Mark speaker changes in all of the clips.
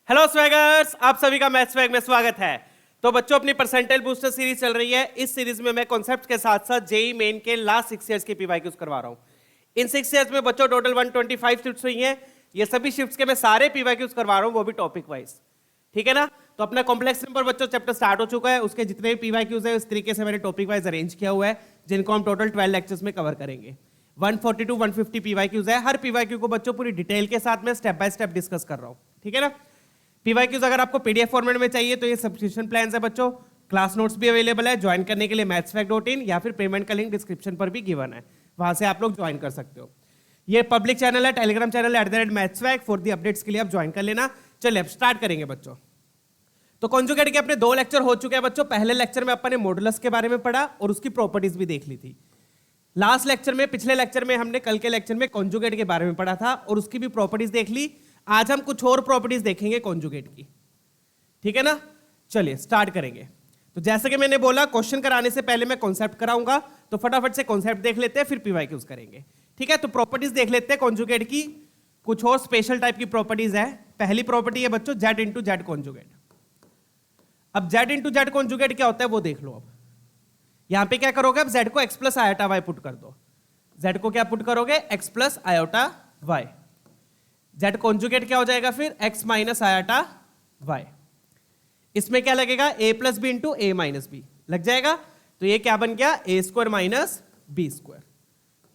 Speaker 1: Hello स्वैगर्स, आप सभी का मैथ स्वैग में स्वागत है। तो बच्चों, अपनी परसेंटाइल बूस्टर सीरीज चल रही है। इस सीरीज में मैं कॉन्सेप्ट के साथ साथ जेई मेन के लास्ट 6 ईयर्स की पीवाईक्यूज करवा रहा हूं। इन 6 ईयर्स में बच्चों टोटल 125 शिफ्ट्स हुई हैं। ये सभी शिफ्ट्स के मैं सारे पीवाईक्यूज करवा रहा हूं, वो भी टॉपिक वाइज। ठीक है ना? तो अपना कॉम्प्लेक्स नंबर बच्चों चैप्टर स्टार्ट हो चुका है। उसके जितने भी पीवाईक्यूज है इस तरीके से मैंने टॉपिक वाइज अरेंज किया हुआ है, जिनको हम टोटल 12 लेक्चर्स में कवर करेंगे। 140 to 150 पीवाईक्यूज है। हर पीवाईक्यू को बच्चों पूरी डिटेल के साथ में स्टेप बाय स्टेप डिस्कस कर रहा हूं। ठीक है ना? पीवाईक्यूज अगर आपको पीडीएफ फॉर्मेट में चाहिए तो ये सब्सक्रिप्शन प्लान है बच्चों। क्लास नोट्स भी अवेलेबल है। ज्वाइन करने के लिए mathsfact.in या फिर पेमेंट का लिंक डिस्क्रिप्शन पर भी गिवन है, वहां से आप लोग ज्वाइन कर सकते हो। ये पब्लिक चैनल है, टेलीग्राम चैनल है @mathsfact। फॉर दी अपडेट्स के लिए आप ज्वाइन कर लेना। चलिए अब स्टार्ट करेंगे बच्चों। तो कॉन्जुगेट के अपने 2 लेक्चर हो चुके हैं बच्चों। पहले लेक्चर में अपन ने मॉडुलस के बारे में पढ़ा और उसकी प्रॉपर्टीज भी देख ली थी। लास्ट लेक्चर में, पिछले लेक्चर में हमने कल के लेक्चर में कॉन्जुगेट के बारे में पढ़ा था और उसकी भी प्रॉपर्टीज देख ली। आज हम कुछ और प्रॉपर्टीज देखेंगे कॉन्जुगेट की। ठीक है ना? चलिए स्टार्ट करेंगे। तो जैसे कि मैंने बोला, क्वेश्चन कराने से पहले मैं कॉन्सेप्ट कराऊंगा, तो फटाफट से कॉन्सेप्ट देख लेते हैं, फिर पीवाईक्यूज करेंगे। ठीक है? तो प्रॉपर्टीज देख लेते हैं कॉन्जुगेट की। कुछ और स्पेशल टाइप की प्रॉपर्टीज है। पहली प्रॉपर्टी है बच्चों जेड इंटू जेड कॉन्जुगेट। अब जेड इंटू जेड कॉन्जुगेट क्या होता है वो देख लो। अब यहां पे क्या करोगे, अब जेड को X plus iota Y put कर दो। जेड को क्या पुट करोगे? X plus iota Y. Z conjugate क्या हो जाएगा फिर? X minus iota Y. इसमें क्या लगेगा? a plus B into A minus B लग जाएगा। तो ये क्या बन गया? A square minus B square.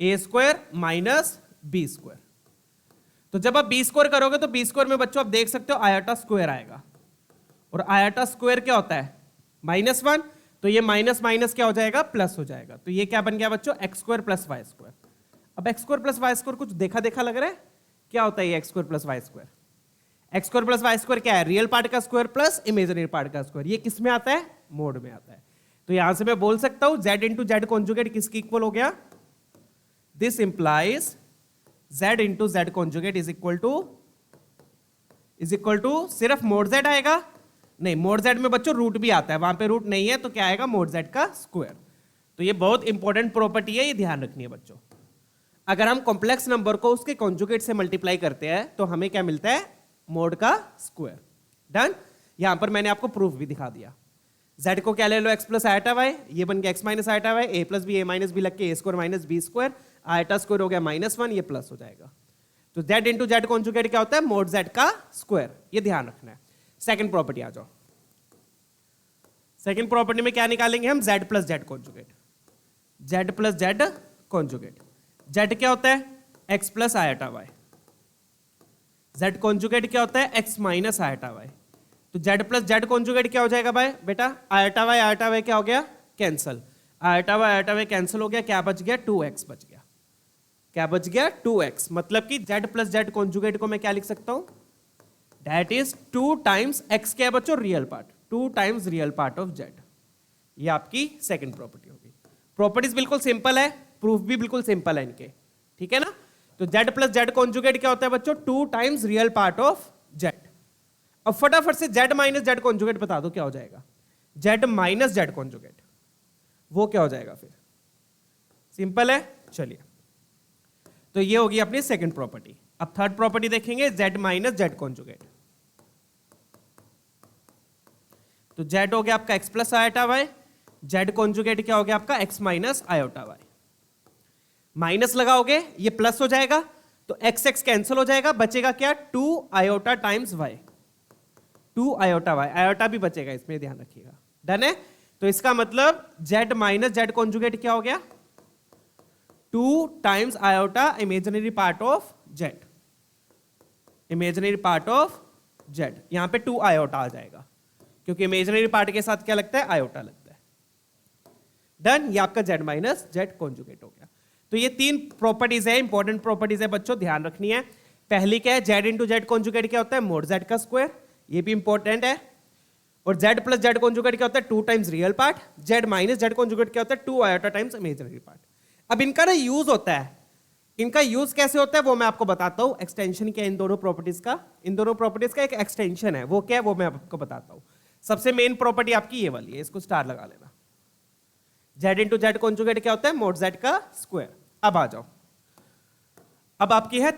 Speaker 1: A square minus B square. तो जब आप बी स्क्वायर करोगे तो बी स्क्वायर में बच्चों आप देख सकते हो आयोटा स्क्वायर आएगा, और आयोटा स्क्वायर क्या होता है? -1। तो ये माइनस माइनस क्या हो जाएगा? प्लस हो जाएगा। तो ये क्या बन गया बच्चों? X square plus Y square. अब X square plus Y square कुछ देखा देखा लग रहा है। क्या होता है ये X square plus Y square? X square plus Y square क्या है? रियल पार्ट का स्क्वायर प्लस इमेजिनरी पार्ट का स्क्वायर। ये किस में आता है? मोड में आता है। तो यहां से मैं बोल सकता हूं जेड इंटू जेड कॉन्जुगेट किसकी इक्वल हो गया? This implies z into z conjugate is equal to सिर्फ मोड जेड आएगा? नहीं, मोड जेड में बच्चों रूट भी आता है, वहां पे रूट नहीं है तो क्या आएगा? मोड जेड का स्क्वायर। तो ये बहुत इंपॉर्टेंट प्रॉपर्टी है, ये ध्यान रखनी है बच्चों। अगर हम कॉम्प्लेक्स नंबर को उसके कॉन्जुगेट से मल्टीप्लाई करते हैं तो हमें क्या मिलता है? मोड का स्क्वायर। डन? यहां पर मैंने आपको प्रूफ भी दिखा दिया। z को क्या ले लो? x plus iota y. ये बन गया x minus iota y. a plus b, a minus B लग के a square minus B square. Iota square हो गया -1, ये प्लस हो जाएगा। तो z इंटू जेड कॉन्जुगेट क्या होता है? मोड z का स्क्वायर। ये ध्यान रखना है। सेकंड प्रॉपर्टी आ जाओ। सेकंड प्रॉपर्टी में क्या निकालेंगे हम? z plus z conjugate. z plus z conjugate. z क्या होता है? x plus iota y. z conjugate क्या होता है? x minus iota y. तो z प्लस जेड कॉन्जुगेट क्या हो जाएगा भाई बेटा? आयटा वाई क्या हो गया? कैंसल। आयटा वाई कैंसिल हो गया। क्या बच गया? 2x बच गया। क्या बच गया? 2x। मतलब कि z प्लस जेड कॉन्जुगेट को मैं क्या लिख सकता हूं? That is 2 times x। क्या बच्चों? Real part. 2 times real part of z। ये आपकी सेकंड प्रॉपर्टी होगी। प्रॉपर्टीज बिल्कुल सिंपल है, प्रूफ भी बिल्कुल सिंपल है इनके। ठीक है ना? तो z प्लस जेड कॉन्जुगेट क्या होता है बच्चों? 2 times real part of z। अब फटाफट से z माइनस जेड कॉन्जुगेट बता दो क्या हो जाएगा? z माइनस जेड कॉन्जुगेट वो क्या हो जाएगा फिर? सिंपल है। चलिए, तो ये होगी अपनी सेकंड प्रॉपर्टी। अब थर्ड प्रॉपर्टी देखेंगे, z माइनस जेड कॉन्जुगेट। तो z हो गया आपका x plus iota y. z conjugate क्या हो गया आपका? x minus iota y. Minus लगाओगे ये प्लस हो जाएगा, तो x x कैंसिल हो जाएगा। बचेगा क्या? 2 iota times y। 2 iota y, iota भी बचेगा इसमें, ध्यान रखिएगा। डन है? तो इसका मतलब z माइनस जेड कॉन्जुगेट क्या हो गया? 2 times iota imaginary part of z। Imaginary part of z, यहां पे 2 आयोटा आ जाएगा क्योंकि इमेजिनरी पार्ट के साथ क्या लगता है? आयोटा लगता है। डन? ये आपका z माइनस जेड कॉन्जुगेट हो गया। तो ये 3 प्रॉपर्टीज है, इंपॉर्टेंट प्रॉपर्टीज है बच्चों, ध्यान रखनी है। पहली क्या है? z इंटू जेड कॉन्जुगेट क्या होता है? मोड z का स्क्वायर। ये भी इंपॉर्टेंट है। और z प्लस जेड कॉन्जुगेट क्या होता है? 2 times real part. z minus z conjugate क्या होता है? 2 आयोटा टाइम्स इमेजिनरी पार्ट। अब इनका ना यूज होता है। इनका यूज कैसे होता है वो मैं आपको बताता हूं। एक्सटेंशन क्या इन दोनों प्रॉपर्टीज का? इन दोनों प्रॉपर्टीज का एक एक्सटेंशन है, वो क्या है वो मैं आपको बताता हूं। सबसे मेन प्रॉपर्टी आपकी ये वाली है, इसको स्टार लगा लेना। z इंटू जेड कॉन्जुगेट क्या होता है? मोड z का स्क्वायर। अब आ जाओ, अब आपकी है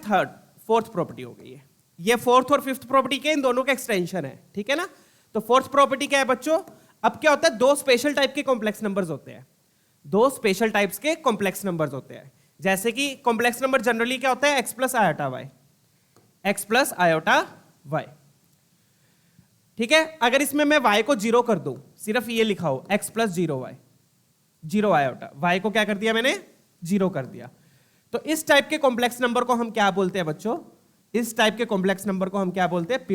Speaker 1: फोर्थ प्रॉपर्टी हो गई है। ये फोर्थ और फिफ्थ प्रॉपर्टी के इन दोनों का एक्सटेंशन है, ठीक है ना। तो फोर्थ प्रॉपर्टी क्या है बच्चों, अब क्या होता है, दो स्पेशल टाइप के कॉम्प्लेक्स नंबर्स होते हैं, दो स्पेशल टाइप्स के कॉम्प्लेक्स नंबर्स होते हैं। जैसे कि कॉम्प्लेक्स नंबर जनरली क्या होता है, x plus iota y, x plus iota y, ठीक है। अगर इसमें मैं y को जीरो कर दूं, सिर्फ ये लिखा हो x plus zero y, zero iota, y को क्या कर दिया मैंने, जीरो कर दिया। तो इस टाइप के कॉम्प्लेक्स नंबर को हम क्या बोलते हैं बच्चों, इस टाइप के कॉम्प्लेक्स नंबर को हम क्या बोलते हैं,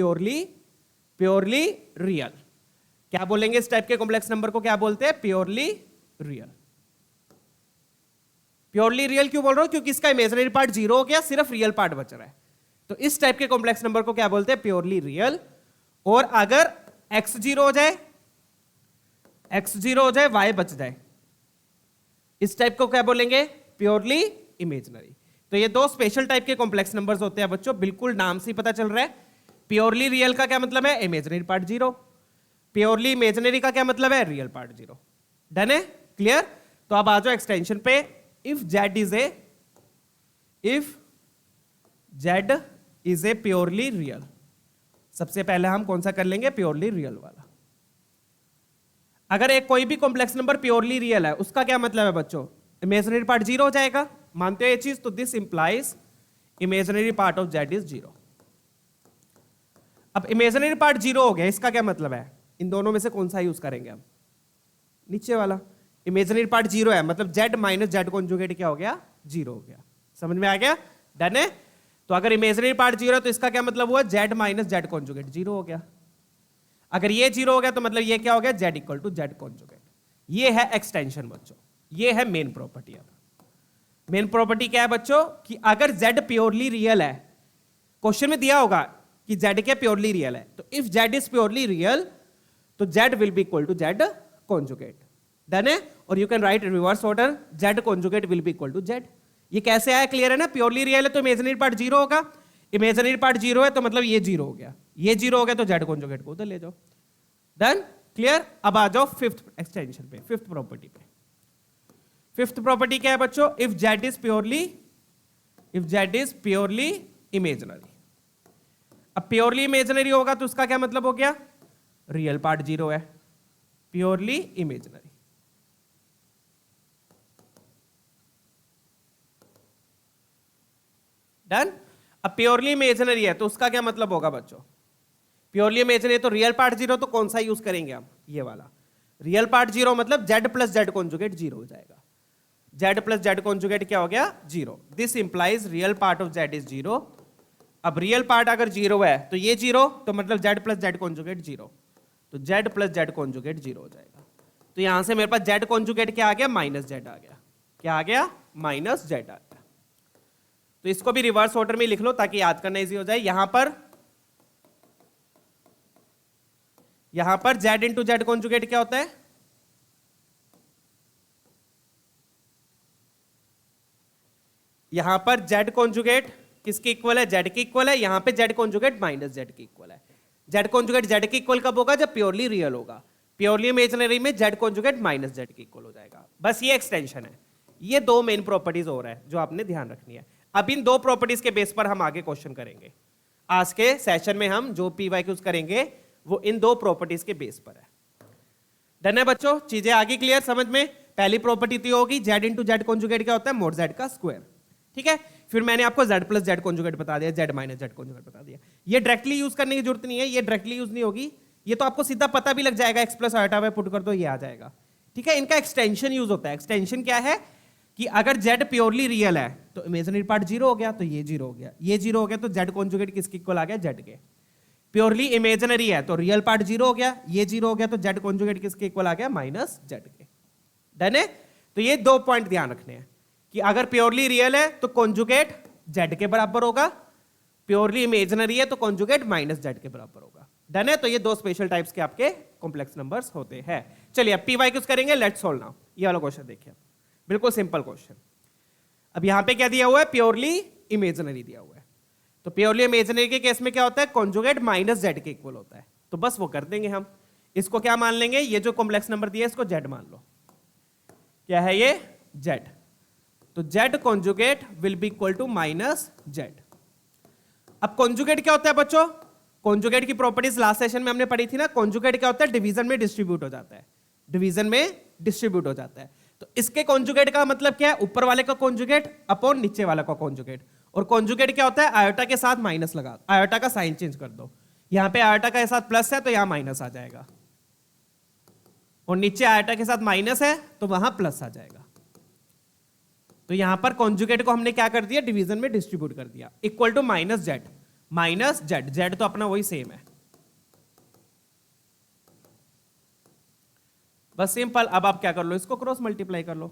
Speaker 1: प्योरली रियल। क्या बोलेंगे इस टाइप के कॉम्प्लेक्स नंबर को, क्या बोलते हैं, प्योरली रियल। प्योरली रियल क्यों बोल रहा हूं, क्योंकि इसका इमेजिनरी पार्ट जीरो हो गया, सिर्फ रियल पार्ट बच रहा है। तो इस टाइप के कॉम्प्लेक्स नंबर को क्या बोलते हैं, प्योरली रियल। और अगर x जीरो हो जाए, x जीरो हो जाए, y बच जाए, इस टाइप को क्या बोलेंगे, प्योरली इमेजिनरी। तो ये दो स्पेशल टाइप के कॉम्प्लेक्स नंबर्स होते हैं बच्चों, बिल्कुल नाम से ही पता चल रहा है। प्योरली रियल का क्या मतलब है, imaginary part zero, purely imaginary का क्या मतलब है, रियल पार्ट जीरो। डन है, क्लियर। तो अब आ जाओ एक्सटेंशन पे। If z is a purely real, सबसे पहले हम कौन सा कर लेंगे, प्योरली रियल वाला। अगर एक कोई भी कॉम्प्लेक्स नंबर प्योरली रियल है, उसका क्या मतलब है बच्चों, इमेजिनरी पार्ट जीरो हो जाएगा, मानते हो ये चीज। तो this implies imaginary part of z is zero. अब इमेजिनरी पार्ट जीरो हो गया, इसका क्या मतलब है, इन दोनों में से कौन सा यूज करेंगे हम, नीचे वाला। इमेजिनरी पार्ट जीरो है, मतलब z माइनस जेड कॉन्जुगेट क्या हो गया, जीरो हो गया। समझ में आ गया, डन है। तो अगर इमेजिनरी पार्ट जीरो है तो इसका क्या मतलब हुआ, z minus z conjugate zero हो गया। अगर ये जीरो हो गया तो मतलब ये क्या हो गया, z equal to z conjugate. ये है एक्सटेंशन बच्चों, ये है मेन प्रॉपर्टी। अब मेन प्रॉपर्टी क्या है बच्चों, कि अगर z प्योरली रियल है, क्वेश्चन में दिया होगा कि z क्या प्योरली रियल है, तो if z is purely real तो z will be equal to z conjugate. Done है। और you can write reverse order, z conjugate will be equal to z। ये कैसे आया, क्लियर है ना। प्योरली रियल है तो इमेजिनरी पार्ट जीरो होगा, इमेजिनरी पार्ट जीरो है तो मतलब ये जीरो हो गया, ये जीरो हो गया तो जेड कॉन्जुगेट को उधर ले जाओ। Done, clear. अब आ जाओ फिफ्थ एक्सटेंशन पे, फिफ्थ प्रॉपर्टी पे। फिफ्थ प्रॉपर्टी क्या है बच्चों, if Z is purely imaginary. अब प्योरली इमेजिनरी होगा तो उसका क्या मतलब हो गया, रियल पार्ट जीरो है, प्योरली इमेजिनरी। डन। अब प्योरली इमेजिनरी है तो उसका क्या मतलब होगा बच्चों, प्योरली इमेजिनरी तो रियल पार्ट जीरो, तो कौन सा यूज करेंगे हम, ये वाला। रियल पार्ट जीरो मतलब z plus z conjugate zero हो जाएगा, z प्लस जेड कॉन्जुगेट क्या हो गया, zero. This implies real part of z is zero. अब रियल पार्ट अगर जीरो है तो ये जीरो, तो मतलब z plus z conjugate zero, तो z plus z conjugate zero हो जाएगा। तो यहां से मेरे पास z कॉन्जुगेट क्या आ गया, माइनस जेड आ गया। क्या आ गया, माइनस जेड आ गया। तो इसको भी रिवर्स ऑर्डर में लिख लो ताकि याद करना इजी हो जाए। यहां पर z इंटू जेड कॉन्जुगेट क्या होता है, यहां पर z कॉन्जुगेट किसके इक्वल है, z के इक्वल है। यहां पे z कॉन्जुगेट माइनस जेड के इक्वल है। z कॉन्जुगेट z के इक्वल कब होगा, जब प्योरली रियल होगा। प्योरली इमेजिनरी में z कॉन्जुगेट माइनस जेड के इक्वल हो जाएगा। बस ये एक्सटेंशन है। ये दो मेन प्रॉपर्टीज हो रहा है जो आपने ध्यान रखनी है। अब इन दो प्रॉपर्टीज के बेस पर हम आगे क्वेश्चन करेंगे। आज के सेशन में हम जो पीवाईक्यूज करेंगे वो इन दो प्रॉपर्टीज के बेस पर है। डन है बच्चों, चीजें आगे क्लियर समझ में। पहली प्रॉपर्टी तो होगी z इंटू जेड कॉन्जुगेट क्या होता है, मोड z का स्क्वायर। ठीक है, फिर मैंने आपको z प्लस जेड कॉन्जुगेट बता दिया, z माइनस जेड कॉन्जुगेट बता दिया। ये डायरेक्टली यूज करने की जरूरत नहीं है, ये डायरेक्टली यूज नहीं होगी, ये तो आपको सीधा पता भी लग जाएगा, x प्लस आयोटा में पुट कर दो ये आ जाएगा। ठीक है, इनका एक्सटेंशन यूज होता है। एक्सटेंशन क्या है कि अगर z प्योरली रियल है तो इमेजिनरी पार्ट जीरो हो गया, तो ये जीरो हो गया, ये जीरो हो गया तो z कॉन्जुगेट किसके इक्वल आ गया, z के। प्योरली इमेजिनरी है तो रियल पार्ट जीरो हो गया, ये जीरो हो गया तो z कॉन्जुगेट किसके इक्वल आ गया, माइनस जेड के। डन है। तो ये दो पॉइंट ध्यान रखने हैं कि अगर प्योरली रियल है तो कॉन्जुगेट z के बराबर होगा, प्योरली इमेजिनरी है तो कॉन्जुगेट माइनस जेड के बराबर होगा। डन है। तो ये दो स्पेशल टाइप्स के आपके कॉम्प्लेक्स नंबर्स होते हैं। चलिए अब पीवाईक्यूज करेंगे, लेट्स सॉल्व नाउ। ये वाला क्वेश्चन देखिए, बिल्कुल सिंपल क्वेश्चन। अब यहां पे क्या दिया हुआ है, प्योरली इमेजिनरी दिया हुआ है। तो प्योरली इमेजिनरी के केस में क्या होता है, कॉन्जुगेट माइनस जेड के इक्वल होता है। तो बस वो कर देंगे हम। इसको क्या मान लेंगे, ये जो कॉम्प्लेक्स नंबर दिया है इसको जेड मान लो। क्या है ये, जेड। तो z conjugate will be equal to minus z. अब कॉन्जुगेट क्या होता है बच्चों? कॉन्जुगेट की प्रॉपर्टीज लास्ट सेशन में हमने पढ़ी थी ना। कॉन्जुगेट क्या होता है? डिवीजन में डिस्ट्रीब्यूट हो जाता है, डिवीजन में डिस्ट्रीब्यूट हो जाता है। तो इसके कॉन्जुगेट का मतलब क्या है? ऊपर वाले का कॉन्जुगेट अपॉन नीचे वाला का कॉन्जुगेट। और कॉन्जुगेट क्या होता है? आयोटा के साथ माइनस लगा, आयोटा का साइन चेंज कर दो। यहां पे आयोटा के साथ प्लस है तो यहां माइनस आ जाएगा, और नीचे आयोटा के साथ माइनस है तो वहां प्लस आ जाएगा। तो यहां पर कॉन्जुगेट को हमने क्या कर दिया? डिवीजन में डिस्ट्रीब्यूट कर दिया। Equal to minus z, minus z, z तो अपना वही सेम है, बस सिंपल। अब आप क्या कर लो, इसको क्रॉस मल्टीप्लाई कर लो,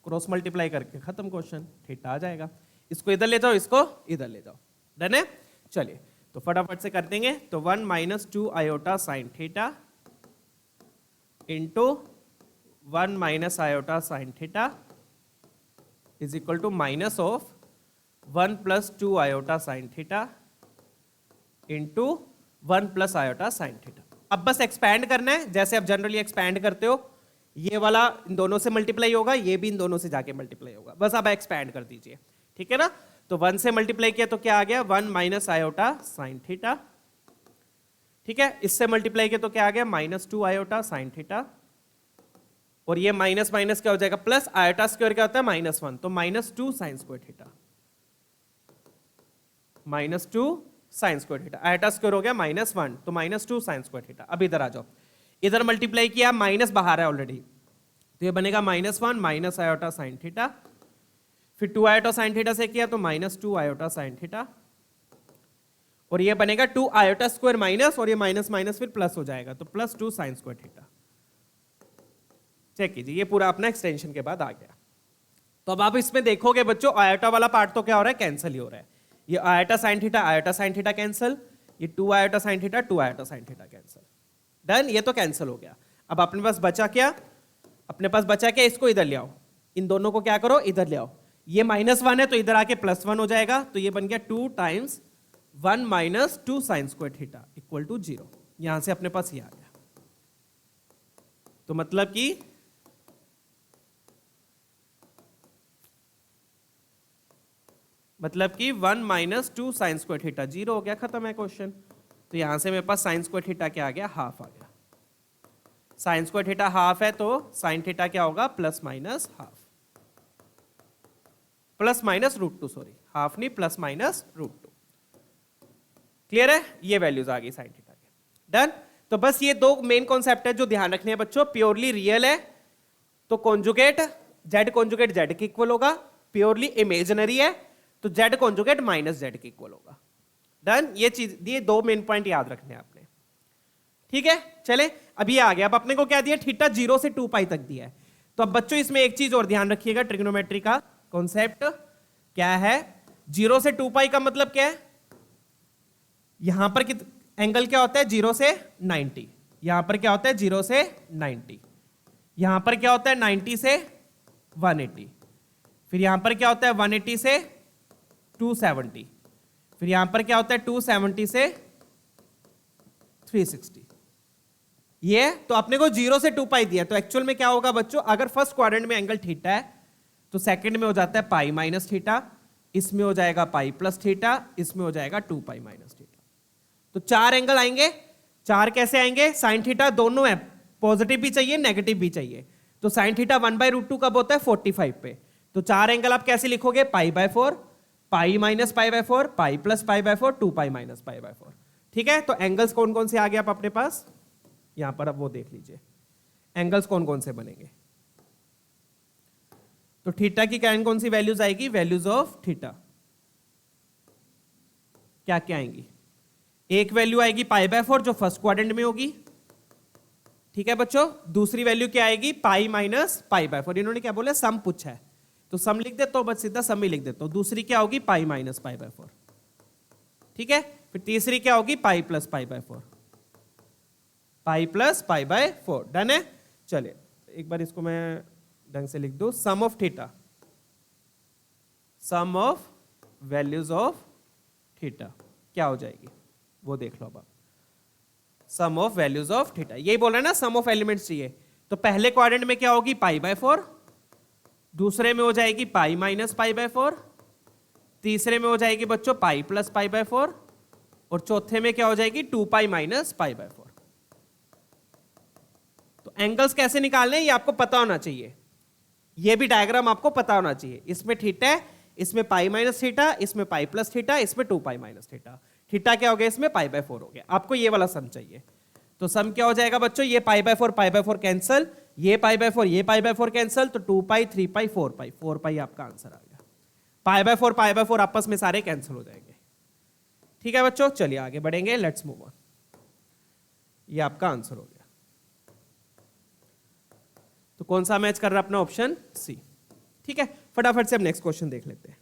Speaker 1: क्रॉस मल्टीप्लाई करके खत्म क्वेश्चन, थीटा आ जाएगा। इसको इधर ले जाओ, इसको इधर ले जाओ, डन है। चलिए तो फटाफट से कर देंगे। तो 1 minus 2 iota sine theta into 1 minus iota sine theta is equal to minus of 1 plus 2 iota sine theta into 1 plus iota sine theta. अब बस एक्सपैंड करना है, जैसे आप जनरली एक्सपैंड करते हो। ये वाला इन दोनों से मल्टीप्लाई होगा, ये भी इन दोनों से जाके मल्टीप्लाई होगा, बस अब एक्सपैंड कर दीजिए, ठीक है ना। तो 1 से मल्टीप्लाई किया तो क्या आ गया? 1 माइनस आयोटा साइन थीटा, ठीक है। इससे मल्टीप्लाई किया तो क्या आ गया? माइनस 2 आयोटा साइन थीटा, और ये माइनस माइनस क्या हो जाएगा? प्लस। आयोटा स्क्वायर क्या होता है? -1, तो -2 sine square theta, -2 sine square theta. Iota square हो गया -1, तो -2 साइन स्क्वायर थीटा। अब इधर आ जाओ, इधर मल्टीप्लाई किया, माइनस बाहर है ऑलरेडी, तो ये बनेगा -1 माइनस आयोटा साइन थीटा, फिर 2 आयोटा साइन थीटा से किया तो -2 आयोटा साइन थीटा, और ये बनेगा 2 आयोटा स्क्वायर माइनस, और ये माइनस माइनस फिर प्लस हो जाएगा, तो +2 साइन स्क्वायर थीटा। चेक कीजिए, ये पूरा अपना एक्सटेंशन के बाद आ गया। तो अब आप इसमें देखोगे बच्चों, आयोटा वाला पार्ट तो क्या हो रहा है? कैंसिल ही हो रहा है। ये आयोटा साइन थीटा कैंसिल, ये 2 iota sine theta 2 iota sine theta cancel, done. ये तो कैंसिल हो गया। अब अपने पास बचा क्या? अपने पास बचा क्या? इसको इधर ले आओ, इन दोनों को क्या करो? इधर ले आओ। ये -1 है तो इधर आके +1 हो जाएगा, तो ये बन गया 2 times 1 minus 2 sine square theta equal to 0। यहां से अपने पास ये आ गया। तो मतलब कि मतलब कि 1 माइनस 2 साइन स्क्वायर थीटा 0 हो गया, खत्म है क्वेश्चन। तो यहां से मेरे पास साइन स्क्वायर थीटा क्या आ गया? हाफ आ गया। साइन स्क्वायर थीटा हाफ है तो साइन थीटा क्या होगा? Plus minus half, plus minus √2, sorry half नहीं, प्लस माइनस √2। क्लियर है? ये वैल्यूज आ गई साइन थीटा के, डन। तो बस ये दो मेन कॉन्सेप्ट है जो ध्यान रखने हैं बच्चों। प्योरली रियल है तो कॉन्जुगेट जेड कॉन्जुगेट जेड के इक्वल होगा, प्योरली इमेजिनरी है तो जेड कॉन्जुगेट -z के इक्वल होगा, डन। ये चीज, ये दो मेन पॉइंट याद रखने हैं आपने, ठीक है। चले अब ये आ गया। अब अपने को क्या दिया? थीटा 0 से 2 पाई तक दिया है। तो अब बच्चों इसमें एक चीज और ध्यान रखिएगा, ट्रिग्नोमेट्री का कॉन्सेप्ट क्या है? 0 से 2 पाई का मतलब क्या है? यहां पर एंगल क्या होता है? 0 से 90। यहां पर क्या होता है? 0 से 90। यहां पर क्या होता है? 90 से 180। फिर यहां पर क्या होता है? 180 से 270। फिर यहां पर क्या होता है? 270 से 360। ये तो अपने को 0 से 2 पाई दिया। तो एक्चुअल में क्या होगा बच्चों? अगर फर्स्ट क्वाड्रेंट में एंगल थीटा है तो सेकंड में हो जाता है पाई माइनस थीटा, इसमें हो जाएगा पाई प्लस थीटा, इसमें हो जाएगा 2 पाई माइनस थीटा। तो 4 एंगल आएंगे। 4 कैसे आएंगे? साइन थीटा दोनों है, पॉजिटिव भी चाहिए नेगेटिव भी चाहिए। तो साइन थीटा 1/√2 कब होता है? 45 पे। तो 4 एंगल आप कैसे लिखोगे? π/4, pi minus π/4, pi plus π/4, 2 pi minus π/4। ठीक है। तो एंगल्स कौन कौन से आ गए आप अपने पास? यहां पर अब वो देख लीजिए एंगल्स कौन कौन से बनेंगे। तो थीटा की कौन सी वैल्यूज आएगी? वैल्यूज ऑफ थीटा क्या क्या आएंगी? एक वैल्यू आएगी π/4 जो फर्स्ट क्वाड्रेंट में होगी, ठीक है बच्चों। दूसरी वैल्यू क्या आएगी? Pi minus π/4। इन्होंने क्या बोला? सम पूछा है तो सम लिख देता हूं, बस सीधा सम ही लिख देता हूं। दूसरी क्या होगी? पाई माइनस π/4, ठीक है। फिर तीसरी क्या होगी? Pi plus π/4, pi plus π/4, done है। चलिए एक बार इसको मैं ढंग से लिख दूं। Sum of theta, sum of values of theta क्या हो जाएगी वो देख लो अब आप। Sum of values of theta, यही बोल रहे हैं ना, सम ऑफ एलिमेंट्स चाहिए। तो पहले क्वाड्रेंट में क्या होगी? π/4, दूसरे में हो जाएगी पाई माइनस π/4, तीसरे में हो जाएगी बच्चों पाई प्लस π/4, और चौथे में क्या हो जाएगी 2 पाई माइनस पाई बाय 4। तो एंगल्स कैसे निकालने हैं ये आपको पता होना चाहिए, ये भी डायग्राम आपको पता होना चाहिए। इसमें थीटा है, इसमें पाई माइनस थीटा, इसमें पाई प्लस थीटा, इसमें 2 पाई माइनस थीटा। थीटा क्या हो गया इसमें पाई बाय 4 हो गया। आपको ये वाला सम चाहिए, तो सम क्या हो जाएगा बच्चों, ये पाई बाय 4 कैंसल, ये पाई बाय 4 ये पाई बाय 4 कैंसल, तो 2 पाई 3 पाई 4 पाई आपका आंसर आ गया। पाई बाय 4 आपस में सारे कैंसिल हो जाएंगे। ठीक है बच्चों, चलिए आगे बढ़ेंगे, लेट्स मूव ऑन। ये आपका आंसर हो गया। तो कौन सा मैच कर रहा है अपना, ऑप्शन सी। ठीक है, फटाफट से हम नेक्स्ट क्वेश्चन देख लेते हैं।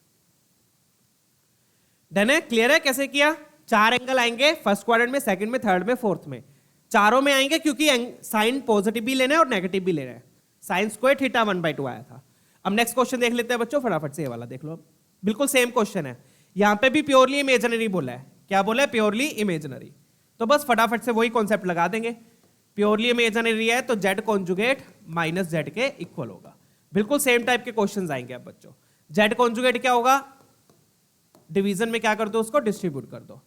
Speaker 1: डन है, क्लियर है कैसे किया। 4 एंगल आएंगे फर्स्ट क्वाड्रेंट में, सेकंड में, थर्ड में, फोर्थ में, चारों में आएंगे क्योंकि साइन पॉजिटिव भी लेना है और नेगेटिव भी लेना है। साइन स्क्वायर थीटा 1/2 आया था। अब नेक्स्ट क्वेश्चन देख लेते हैं बच्चों, फटाफट से ये वाला देख लो। बिल्कुल सेम क्वेश्चन है, यहां पे भी प्योरली इमेजिनरी बोला है। क्या बोला है, प्योरली इमेजिनरी। तो बस फटाफट से वही कॉन्सेप्ट लगा देंगे। प्योरली इमेजिनरी है तो जेड कॉन्जुगेट माइनस जेड के इक्वल होगा। बिल्कुल सेम टाइप के क्वेश्चंस आएंगे अब बच्चों। जेड कॉन्जुगेट क्या होगा, डिवीजन में क्या कर दो, उसको डिस्ट्रीब्यूट कर दो।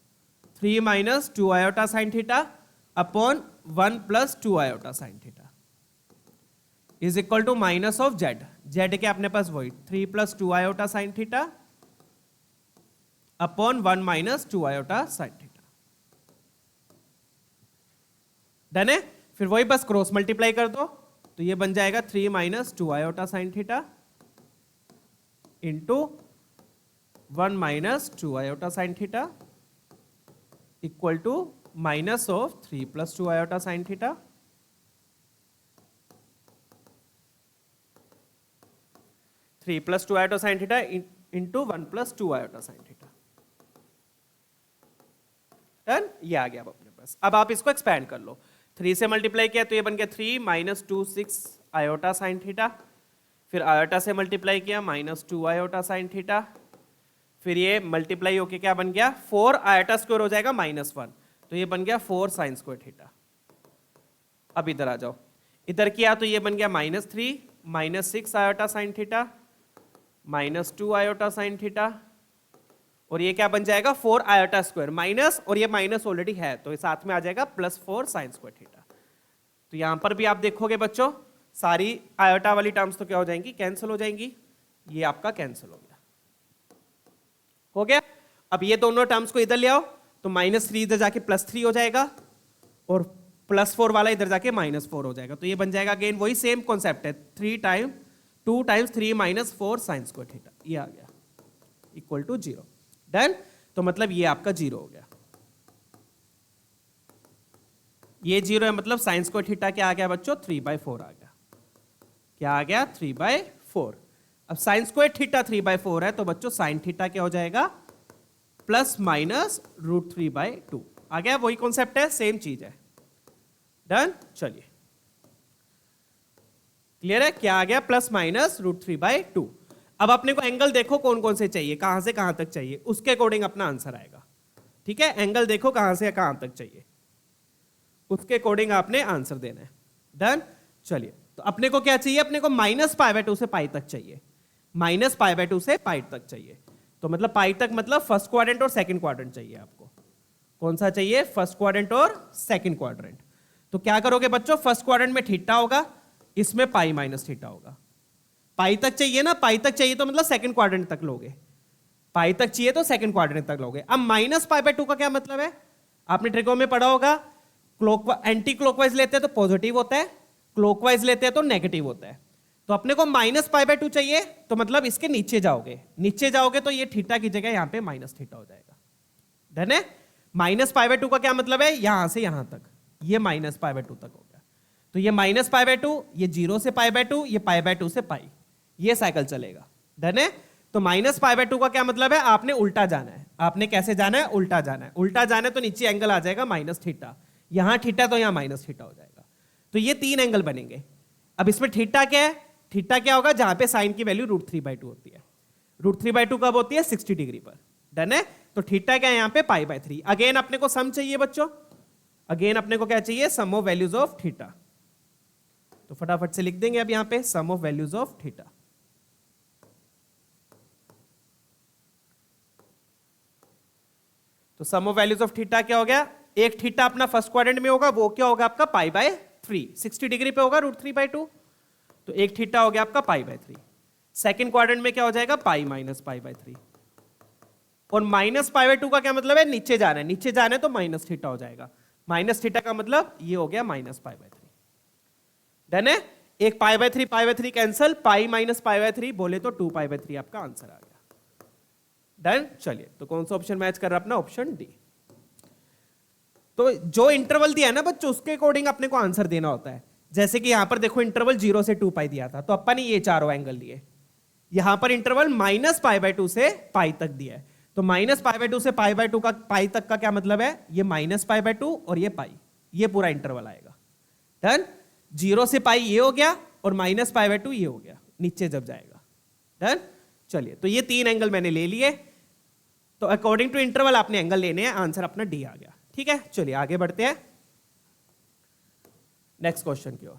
Speaker 1: 3 minus 2 iota sine theta upon 1 plus 2 iota sine theta is equal to minus of z. Z के अपने पास वही 3 plus 2 iota sine theta upon 1 minus 2 iota sine theta. Done है, फिर वही बस क्रॉस मल्टीप्लाई कर दो, तो ये बन जाएगा 3 minus 2 iota sine theta into 1 minus 2 iota sine theta equal to minus of 3 plus 2 iota sine theta. Three plus 2 iota sine theta into 1 plus 2 iota sine theta. Done, ये आ गया अब अपने पास। अब आप इसको एक्सपैंड कर लो, 3 से मल्टीप्लाई किया तो ये बन गया 3 माइनस 2 6 आयोटा साइन थीटा, फिर आयोटा से मल्टीप्लाई किया माइनस 2 आयोटा साइन थीटा, फिर ये मल्टीप्लाई होके क्या बन गया 4 आयोटा स्क्वायर हो जाएगा -1, तो ये बन गया 4 साइन स्क्वायर थीटा। अब इधर आ जाओ, इधर किया तो ये बन गया -3 minus 6 iota sine theta minus 2 iota sine theta, और ये क्या बन जाएगा 4 आयोटा स्क्वायर माइनस, और ये माइनस ऑलरेडी है तो ये साथ में आ जाएगा +4 साइन स्क्वायर थीटा। तो यहां पर भी आप देखोगे बच्चों सारी आयोटा वाली टर्म्स तो क्या हो जाएंगी, कैंसिल हो जाएंगी। ये आपका कैंसिल हो गया। अब ये दोनों टर्म्स को इधर ले आओ तो -3 इधर जाके +3 हो जाएगा और +4 वाला इधर जाके -4 हो जाएगा। तो ये बन जाएगा अगेन वही सेम कॉन्सेप्ट है, 2 times 3 minus 4 sign square theta, ये आ गया इक्वल टू 0। डन, तो मतलब ये आपका 0 हो गया। ये 0 है मतलब साइन स्क्वायर थीटा क्या आ गया बच्चों, 3/4 आ गया। क्या आ गया 3/4। अब साइन स्क्वायर थीटा 3/4 है तो बच्चों साइन थीटा क्या हो जाएगा प्लस माइनस √3/2 आ गया। वही कॉन्सेप्ट है, सेम चीज है। डन, चलिए क्लियर है, क्या आ गया प्लस माइनस √3/2। अब अपने को एंगल देखो कौन कौन से चाहिए, कहां से कहां तक चाहिए, उसके अकॉर्डिंग अपना आंसर आएगा। ठीक है, एंगल देखो कहां से कहां तक चाहिए, उसके अकॉर्डिंग आपने आंसर देना है। डन, चलिए तो अपने को क्या चाहिए, अपने को -π/2 से पाई तक चाहिए, -π/2 से पाई तक चाहिए। तो मतलब पाई तक मतलब फर्स्ट क्वाड्रेंट और सेकंड क्वाड्रेंट चाहिए आपको। कौन सा चाहिए, फर्स्ट क्वाड्रेंट और सेकंड क्वाड्रेंट। तो क्या करोगे बच्चों, फर्स्ट क्वाड्रेंट में थीटा होगा, इसमें पाई माइनस थीटा होगा। पाई तक चाहिए ना, पाई तक चाहिए तो मतलब सेकंड क्वाड्रेंट तक लोगे, पाई तक चाहिए तो सेकंड क्वाड्रेंट तक लोगे। अब -π/2 का क्या मतलब है, आपने ट्रिको में पढ़ा होगा, एंटी क्लॉकवाइज लेते हैं तो पॉजिटिव होता है, क्लॉकवाइज लेते हैं तो नेगेटिव होता है। तो अपने को -π/2 चाहिए तो मतलब इसके नीचे जाओगे, नीचे जाओगे तो ये थीटा की जगह यहां पे -θ हो जाएगा। डन है, -π/2 का क्या मतलब है, यहां से यहां तक, ये -π/2 तक हो गया। तो ये -π/2, ये 0 से π/2, ये π/2 से पाई, ये साइकिल चलेगा। डन है, तो -π/2 का क्या मतलब है, आपने उल्टा जाना है। आपने कैसे जाना है, उल्टा जाना है। उल्टा जाना है तो नीचे एंगल आ जाएगा -θ, यहां थीटा तो यहां -θ हो जाएगा। तो ये 3 एंगल बनेंगे। अब इसमें थीटा क्या है, थीटा क्या होगा, जहां पे साइन की वैल्यू √3/2 होती है। √3/2 कब होती है, 60 डिग्री पर। डन है, तो थीटा क्या है यहां पे π/3। अगेन अपने को सम चाहिए बच्चों, अगेन अपने को क्या चाहिए, सम ऑफ वैल्यूज ऑफ थीटा। तो फटाफट से लिख देंगे अब यहां पे सम ऑफ वैल्यूज ऑफ थीटा। तो सम ऑफ वैल्यूज ऑफ थीटा क्या हो गया, एक थीटा अपना फर्स्ट क्वाड्रेंट में होगा, वो क्या होगा आपका पाई बाय 3, 60 डिग्री पे होगा √3/2, तो एक थीटा हो गया आपका पाई बाय 3। सेकंड क्वाड्रेंट में क्या हो जाएगा, पाई माइनस पाई बाय 3, और माइनस पाई बाय 2 का क्या मतलब है, नीचे जाना है, नीचे जाना है तो माइनस थीटा हो जाएगा, माइनस थीटा का मतलब ये हो गया माइनस पाई बाय 3। डन है, एक pi by 3 cancel, pi minus pi by 3 बोले तो 2 पाई बाय 3 आपका आंसर आ गया। डन, चलिए तो कौन सा ऑप्शन मैच कर रहा है अपना, ऑप्शन डी। तो जो इंटरवल दिया है ना बच्चों, उसके अकॉर्डिंग अपने को आंसर देना होता है। जैसे कि यहां पर देखो इंटरवल 0 से 2 पाई दिया था, तो अपन ने ये चारों एंगल लिए। यहां पर इंटरवल माइनस पाई बाय 2 से पाई तक दिया है, तो माइनस पाई बाय 2 से पाई बाय 2 का पाई तक का क्या मतलब है, ये माइनस पाई बाय 2 और ये पाई, ये पूरा इंटरवल आएगा। डन, 0 से पाई ये हो गया और माइनस पाई बाय 2 ये हो गया नीचे जब जाएगा। डन, चलिए तो ये 3 एंगल मैंने ले लिए, तो अकॉर्डिंग टू इंटरवल आपने एंगल लेने हैं, आंसर अपना डी आ गया। ठीक है, चलिए आगे बढ़ते हैं नेक्स्ट क्वेश्चन की ओर।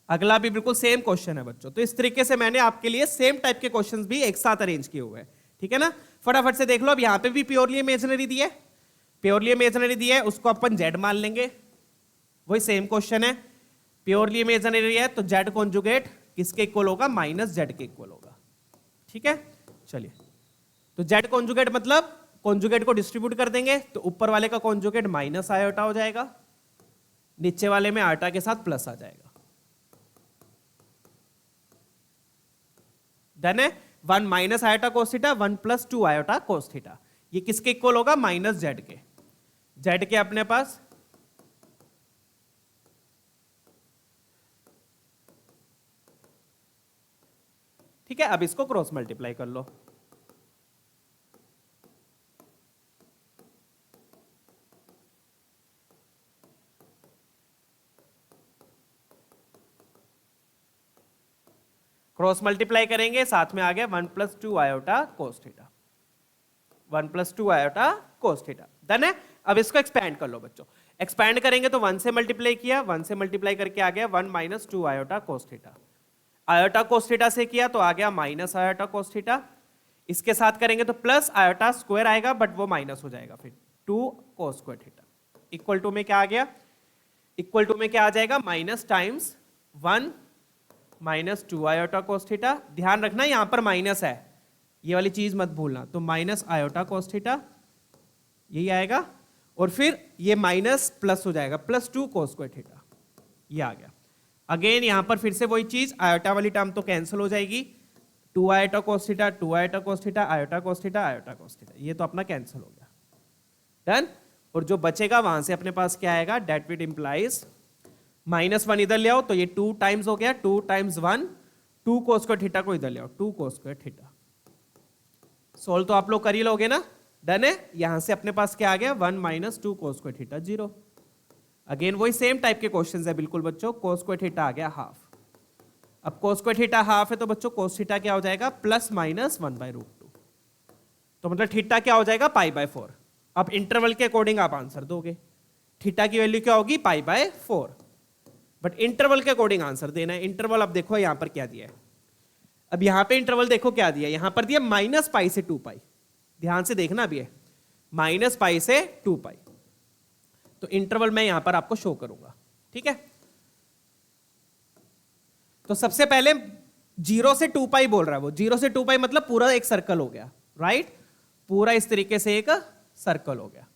Speaker 1: अगला भी बिल्कुल सेम क्वेश्चन है बच्चों, तो इस तरीके से मैंने आपके लिए सेम टाइप के क्वेश्चंस भी एक साथ अरेंज किए हुए हैं। ठीक है ना, फटाफट से देख लो। अब यहां पे भी प्योरली इमेजिनरी दी है, प्योरली इमेजिनरी दी है, उसको अपन जेड मान लेंगे, वही सेम क्वेश्चन है। प्योरली इमेजिनरी है तो जेड कॉन्जुगेट किसके इक्वल होगा, माइनस जेड के इक्वल होगा। ठीक है, चलिए तो जेड कॉन्जुगेट मतलब कॉन्जुगेट को डिस्ट्रीब्यूट कर देंगे, तो ऊपर वाले का कॉन्जुगेट माइनस आयोटा हो जाएगा, नीचे वाले में आयोटा के साथ प्लस आ जाएगा। डन है, 1 minus iota cos theta, 1 plus 2 iota cos theta, ये किसके इक्वल होगा, माइनस जेड के। जेड के अपने पास ठीक है, अब इसको क्रॉस मल्टीप्लाई कर लो। क्रॉस मल्टीप्लाई करेंगे, साथ में आ गया 1 plus 2 iota cos theta, 1 plus 2 iota cos theta. Done है, अब इसको एक्सपैंड कर लो बच्चों। एक्सपैंड करेंगे तो 1 से मल्टीप्लाई किया, 1 से मल्टीप्लाई करके आ गया 1 minus 2 iota cos theta. Iota cos theta से किया तो आ गया माइनस आयोटा कोस थीटा। इसके साथ करेंगे तो प्लस आयोटा स्क्वायर आएगा, बट वो माइनस हो जाएगा, फिर 2 cos square theta equal to में क्या आ गया, इक्वल टू में क्या आ जाएगा, minus times 1 minus 2 iota cos theta. ध्यान रखना यहां पर माइनस है, ये वाली चीज मत भूलना, तो माइनस आयोटा कोस थीटा यही आएगा, और फिर ये माइनस प्लस हो जाएगा, प्लस 2 कोस स्क्वायर थीटा, ये आ गया। अगेन यहां पर फिर से वही चीज, आयोटा वाली टर्म तो कैंसिल हो जाएगी, 2 iota cos theta, 2 iota cos theta, iota cos theta, iota cos theta, ये तो अपना कैंसिल हो गया। डन, और जो बचेगा वहां से अपने पास क्या आएगा, डेट विट इंप्लाइज -1 इधर ले आओ तो ये 2 टाइम्स हो गया, 2 टाइम्स 1, 2 कोस स्क्वायर थीटा को इधर ले आओ, 2 कोस स्क्वायर थीटा। सोल्व तो आप लोग कर ही लोगे ना। डन है, यहां से अपने पास क्या आ गया, 1 minus 2 cos square theta 0। Again वही सेम टाइप के क्वेश्चंस है बिल्कुल बच्चों। कोस स्क्वायर थीटा आ गया हाफ, अब कोस स्क्वायर थीटा हाफ है तो बच्चों कोस थीटा क्या हो जाएगा, प्लस माइनस 1/√2, तो मतलब थीटा क्या हो जाएगा, π/4। अब इंटरवल के अकॉर्डिंग आप आंसर दोगे, थीटा की वैल्यू क्या होगी, π/4, बट इंटरवल के अकॉर्डिंग आंसर देना है। इंटरवल अब देखो यहां पर क्या दिया है, अब यहां पे इंटरवल देखो क्या दिया, यहां पर दिया -π से 2π, ध्यान से देखना भी है, -π से 2π, तो इंटरवल मैं यहां पर आपको शो करूंगा। ठीक है, तो सबसे पहले 0 से 2π बोल रहा है वो, 0 से 2π मतलब पूरा एक सर्कल हो गया, राइट, पूरा इस तरीके से एक सर्कल हो गया।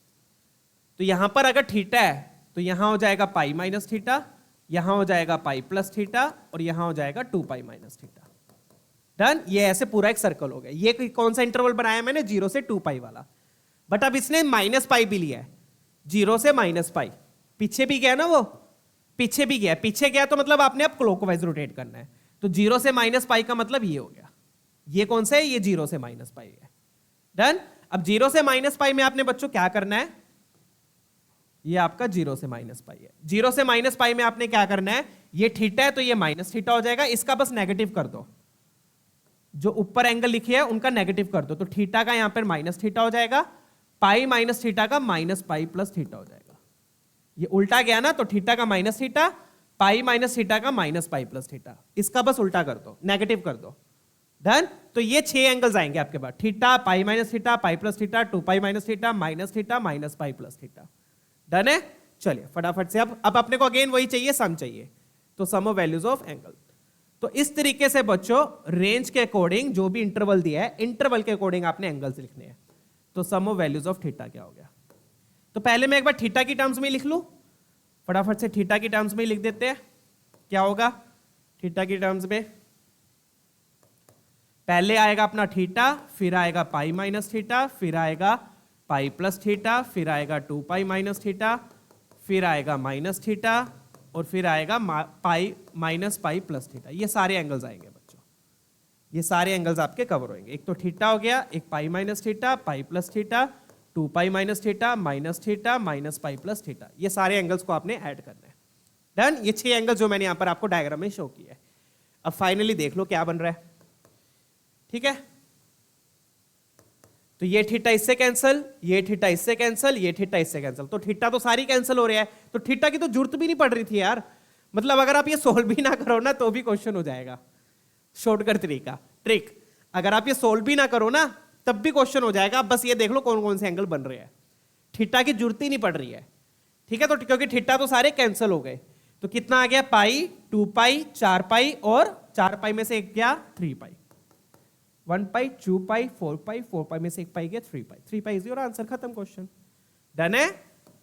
Speaker 1: तो यहां पर अगर थीटा है तो यहां हो जाएगा पाई माइनस थीटा, यहां हो जाएगा पाई प्लस थीटा, और यहां हो जाएगा 2π माइनस थीटा। डन, ये ऐसे पूरा एक सर्कल हो गया। ये कौन सा इंटरवल बनाया मैंने, 0 से 2π वाला, बट अब इसने -π भी लिया है, 0 से -π, पीछे भी गया ना वो, पीछे भी गया, पीछे गया तो मतलब आपने अब क्लॉकवाइज रोटेट करना है, तो 0 से -π का मतलब ये हो गया, ये कौन सा है, ये 0 से -π है। डन, अब 0 से -π में आपने बच्चों क्या करना है, ये आपका 0 से -π है, 0 से -π में आपने क्या करना है, ये थीटा है तो ये माइनस थीटा हो जाएगा, इसका बस नेगेटिव कर दो, जो ऊपर एंगल लिखे है उनका नेगेटिव कर दो, तो थीटा का यहां पर माइनस थीटा हो जाएगा, पाई माइनस थीटा का -π प्लस थीटा हो जाएगा। ये उल्टा गया ना, तो थीटा का minus theta, pi minus theta का -π प्लस थीटा, इसका बस उल्टा कर दो, नेगेटिव कर दो, डन। तो ये 6 एंगल्स आएंगे आपके पास, theta, pi minus theta, pi plus theta, 2 pi minus theta, minus pi plus theta. Done है। चलिए फटाफट से अब अपने को अगेन वही चाहिए, सम चाहिए, तो सम ऑफ वैल्यूज ऑफ एंगल। तो इस तरीके से बच्चों रेंज के अकॉर्डिंग जो भी इंटरवल दिया है, इंटरवल के अकॉर्डिंग आपने एंगल्स लिखने हैं। तो सम ऑफ वैल्यूज ऑफ थीटा क्या हो गया? तो पहले मैं एक बार थीटा की टर्म्स में लिख लूं, फटाफट से थीटा की टर्म्स में लिख देते हैं। क्या होगा थीटा की टर्म्स में? पहले आएगा अपना थीटा, फिर आएगा पाई माइनस थीटा, फिर आएगा पाई प्लस थीटा, फिर आएगा 2 पाई माइनस थीटा, फिर आएगा माइनस थीटा, और फिर आएगा pi minus pi plus theta. ये सारे एंगल्स आएंगे बच्चों, ये सारे एंगल्स आपके कवर होंगे। एक तो थीटा हो गया, एक पाई minus theta, pi plus theta, 2 pi minus theta, minus pi plus theta. ये सारे एंगल्स को आपने ऐड करना है। डन। ये 6 एंगल्स जो मैंने यहां पर आपको डायग्राम में शो किया है। अब फाइनली देख लो क्या बन रहा है। ठीक है, तो ये थीटा इससे कैंसिल, ये थीटा इससे कैंसिल, ये थीटा इससे कैंसिल, तो थीटा तो सारी कैंसिल हो रहा है। तो थीटा की तो जरूरत भी नहीं पड़ रही थी यार। मतलब अगर आप ये सोल्व भी ना करो ना तो भी क्वेश्चन हो जाएगा। शॉर्टकट तरीका, ट्रिक, अगर आप ये सोल्व भी ना करो ना तब भी क्वेश्चन हो जाएगा। बस ये देख लो कौन कौन से एंगल बन रहे हैं, थीटा की जरूरत ही नहीं पड़ रही है। ठीक है, तो क्योंकि थीटा तो सारे कैंसिल हो गए, तो कितना आ गया? पाई, 2 पाई, 4 पाई, और 4 पाई में से एक गया 3 पाई, 1 पाई, 2 पाई, 4 पाई, 4 पाई में से एक पाई गया 3 पाई, 3 पाई इज योर आंसर। खत्म क्वेश्चन। डन है,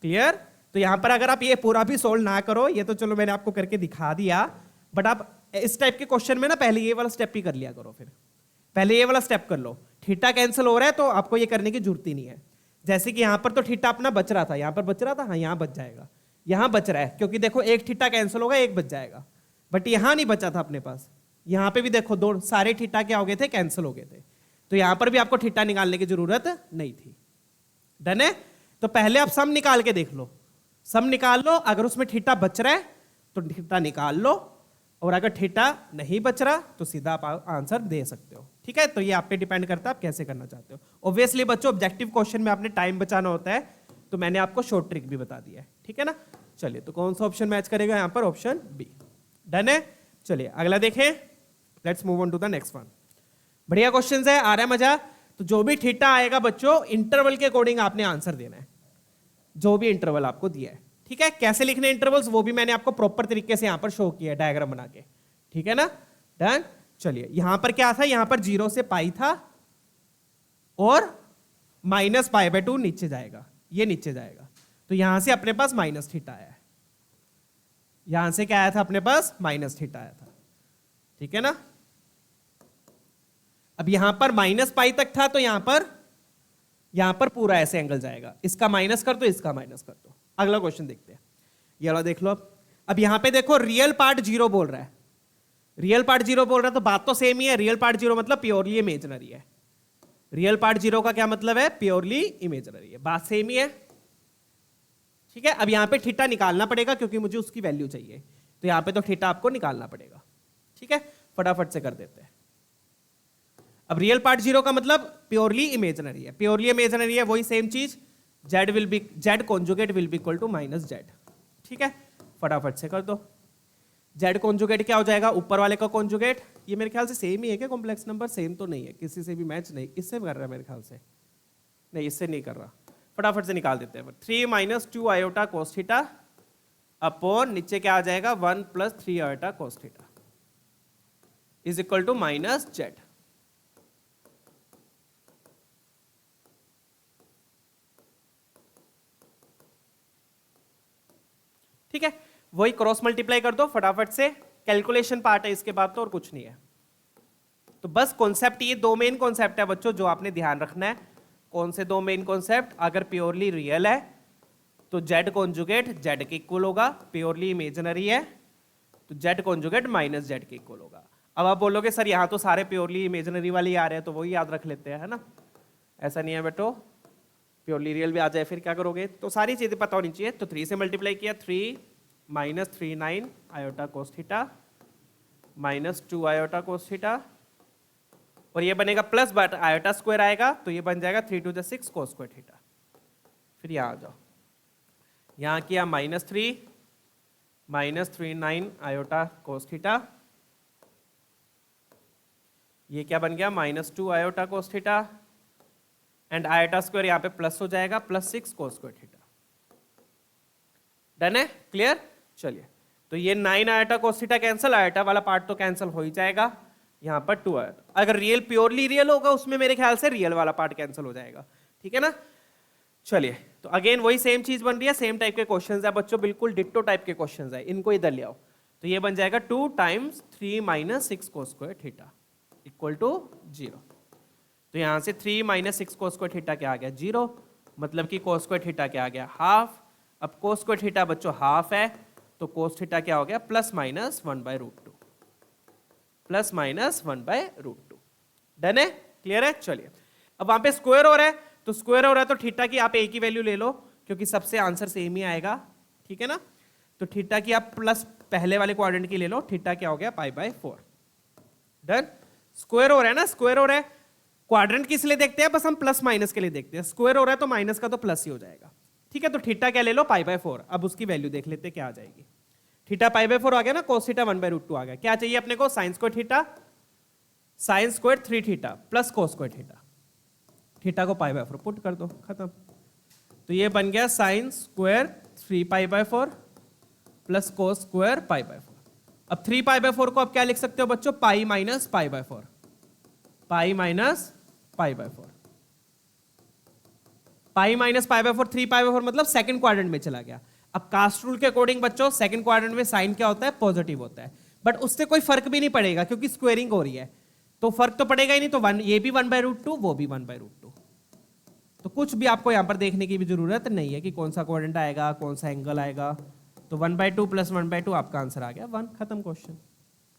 Speaker 1: क्लियर। तो यहां पर अगर आप ये पूरा भी सोल्व ना करो, ये तो चलो मैंने आपको करके दिखा दिया, बट आप इस टाइप के क्वेश्चन में ना पहले ये वाला स्टेप ही कर लिया करो। फिर पहले ये वाला स्टेप कर लो। थीटा कैंसिल हो रहा है तो आपको ये करने की जरूरत ही नहीं है। जैसे कि यहां पर तो थीटा अपना बच रहा था, यहां पर बच रहा था, हाँ यहां बच जाएगा, यहां बच रहा है, क्योंकि देखो एक थीटा कैंसिल होगा, एक बच जाएगा, बट यहां नहीं बचा था अपने पास। यहां पे भी देखो दो सारे थीटा क्या हो गए थे? कैंसिल हो गए थे। तो यहां पर भी आपको थीटा निकालने की जरूरत नहीं थी। डन है। तो पहले आप सम निकाल के देख लो, सम निकाल लो, अगर उसमें थीटा बच रहा है तो थीटा निकाल लो, और अगर थीटा नहीं बच रहा तो सीधा आप आंसर दे सकते हो। ठीक है, तो ये आप पे डिपेंड करता है आप कैसे करना चाहते हो। ऑब्वियसली बच्चों ऑब्जेक्टिव क्वेश्चन में आपने टाइम बचाना होता है, तो मैंने आपको शॉर्ट ट्रिक भी बता दिया है। ठीक है ना। चलिए, तो कौन सा ऑप्शन मैच करेगा यहां पर? Option B. डन है। चलिए अगला देखें, let's move on to the next one. बढ़िया क्वेश्चन है, आ रहा है मजा। तो जो भी थीटा आएगा बच्चों, इंटरवल के अकॉर्डिंग आपने आंसर देना है, जो भी इंटरवल आपको दिया है। ठीक है, कैसे लिखने इंटरवल्स वो भी मैंने आपको प्रॉपर तरीके से यहां पर शो किया है डायग्राम बना के। ठीक है ना। डन। चलिए यहां पर क्या था? यहां पर 0 से पाई था, और माइनस पाई बाय 2 नीचे जाएगा, ये नीचे जाएगा, तो यहां से अपने पास माइनस थीटा आया है। यहां से क्या आया था अपने पास? माइनस थीटा आया था। ठीक है ना। अब यहां पर माइनस पाई तक था, तो यहां पर पूरा ऐसे एंगल जाएगा। इसका माइनस कर दो, इसका माइनस कर दो। अगला क्वेश्चन देखते हैं, ये वाला देख लो। अब यहां पे देखो रियल पार्ट 0 बोल रहा है, रियल पार्ट 0 बोल रहा है, तो बात तो सेम ही है। रियल पार्ट 0 मतलब प्योरली इमेजिनरी है। रियल पार्ट 0 का क्या मतलब है? प्योरली इमेजिनरी है। बात सेम ही है। ठीक है, अब यहां पे थीटा निकालना पड़ेगा क्योंकि मुझे उसकी वैल्यू चाहिए, तो यहां पे तो थीटा आपको निकालना पड़ेगा। ठीक है, फटाफट से कर देते हैं। अब रियल पार्ट 0 का मतलब प्योरली इमेजिनरी है। प्योरली इमेजिनरी है वही सेम चीज, z conjugate will be equal to minus z. ठीक है, फटाफट से कर दो। जेड कॉन्जुगेट क्या हो जाएगा? ऊपर वाले का कॉन्जुगेट। ये मेरे ख्याल से सेम ही है क्या? कॉम्प्लेक्स नंबर सेम तो नहीं है, किसी से भी मैच नहीं, इससे कर रहा है मेरे ख्याल से, नहीं इससे नहीं कर रहा। फटाफट से निकाल देते हैं। 3 minus 2 iota cos theta upon नीचे क्या आ जाएगा? 1 plus 3 iota cos theta is equal to minus z. ठीक है, वही क्रॉस मल्टीप्लाई कर दो फटाफट से। कैलकुलेशन पार्ट है इसके बाद तो, और कुछ नहीं है। तो बस कॉन्सेप्ट, ये 2 मेन कॉन्सेप्ट है बच्चों जो आपने ध्यान रखना है। कौन से 2 मेन कॉन्सेप्ट? अगर प्योरली रियल है तो जेड कॉन्जुगेट जेड के इक्वल होगा, प्योरली इमेजिनरी है तो जेड कॉन्जुगेट माइनस जेड के इक्वल होगा। अब आप बोलोगे सर यहाँ तो सारे प्योरली इमेजिनरी वाले आ रहे हैं, तो वही याद रख लेते हैं, है ना। ऐसा नहीं है बेटो, प्योरली रियल भी आ जाए फिर क्या करोगे? तो सारी चीजें पता होनी चाहिए। तो 3 से मल्टीप्लाई किया, 3 minus 39 iota cos theta minus 2 iota cos theta, और ये बनेगा प्लस, बट आयोटा स्क्वायर आएगा तो ये बन जाएगा 3 to the 6 cos square theta. फिर यहाँ आ जाओ, यहाँ किया -3 माइनस 39 आयोटा कोस थीटा ये क्या बन गया -2 iota cos theta and iota square यहाँ पे प्लस हो जाएगा +6 कोस स्क्वायर थीटा। डन है, क्लियर। चलिए तो ये 9 iota cos theta cancel, iota वाला पार्ट तो कैंसिल हो ही जाएगा, यहाँ पर 2 आयोटा। अगर रियल प्योरली रियल होगा उसमें मेरे ख्याल से रियल वाला पार्ट कैंसिल हो जाएगा, ठीक है ना। चलिए तो अगेन वही सेम चीज बन रही है, सेम टाइप के क्वेश्चंस है बच्चों, बिल्कुल डिट्टो टाइप के क्वेश्चंस है, इनको इधर ले आओ। तो ये बन जाएगा 2 × 3 - 6 cos square theta equal to 0। तो यहां से 3 - 6 कोस स्क्वायर थीटा क्या आ गया 0, मतलब कि कोस स्क्वायर थीटा क्या आ गया हाफ। अब कोस स्क्वायर थीटा बच्चों हाफ है तो कोस थीटा क्या हो गया ±1/√2, ±1/√2। डन है, क्लियर है। चलिए अब वहां पे स्क्वायर हो रहा है, तो स्क्वायर हो रहा है तो थीटा की आप एक ही वैल्यू ले लो क्योंकि सबसे आंसर सेम ही आएगा, ठीक है ना। तो थीटा की आप प्लस पहले वाले क्वाड्रेंट की ले लो, थीटा क्या हो गया π/4। डन, स्क्वायर हो रहा है ना, स्क्वायर हो रहा है, क्वाड्रेंट किस लिए देखते हैं, बस हम प्लस माइनस के लिए देखते हैं। स्क्वायर हो रहा है तो माइनस का तो प्लस ही हो जाएगा, ठीक है। तो थीटा क्या ले लो π/4। अब उसकी वैल्यू देख लेते क्या आ जाएगी। थीटा π/4 आ गया ना, कोस थीटा 1/√2 आ गया। क्या चाहिए अपने को, sign square theta, sine square 3 theta plus cos square theta. Theta को π/4 पुट कर दो, खत्म। तो ये बन गया sine square 3π/4 plus cos square π/4। अब 3π/4 को आप क्या लिख सकते हो बच्चों, π - π/4, पाई माइनस π/4, पाई माइनस π/4, 3π/4 मतलब सेकंड क्वाड्रेंट में चला गया। अब कास्ट रूल के अकॉर्डिंग बच्चों सेकंड क्वाड्रेंट में साइन क्या होता है, पॉजिटिव होता है, बट उससे कोई फर्क भी नहीं पड़ेगा क्योंकि स्क्वेयरिंग हो रही है, तो फर्क तो पड़ेगा ही नहीं। तो ये भी 1/√2 वो भी 1/√2, तो कुछ भी आपको यहां पर देखने की भी जरूरत नहीं है कि कौन सा क्वाड्रेंट आएगा, कौन सा एंगल आएगा। तो 1/2 + 1/2 आपका आंसर आ गया 1, खत्म क्वेश्चन।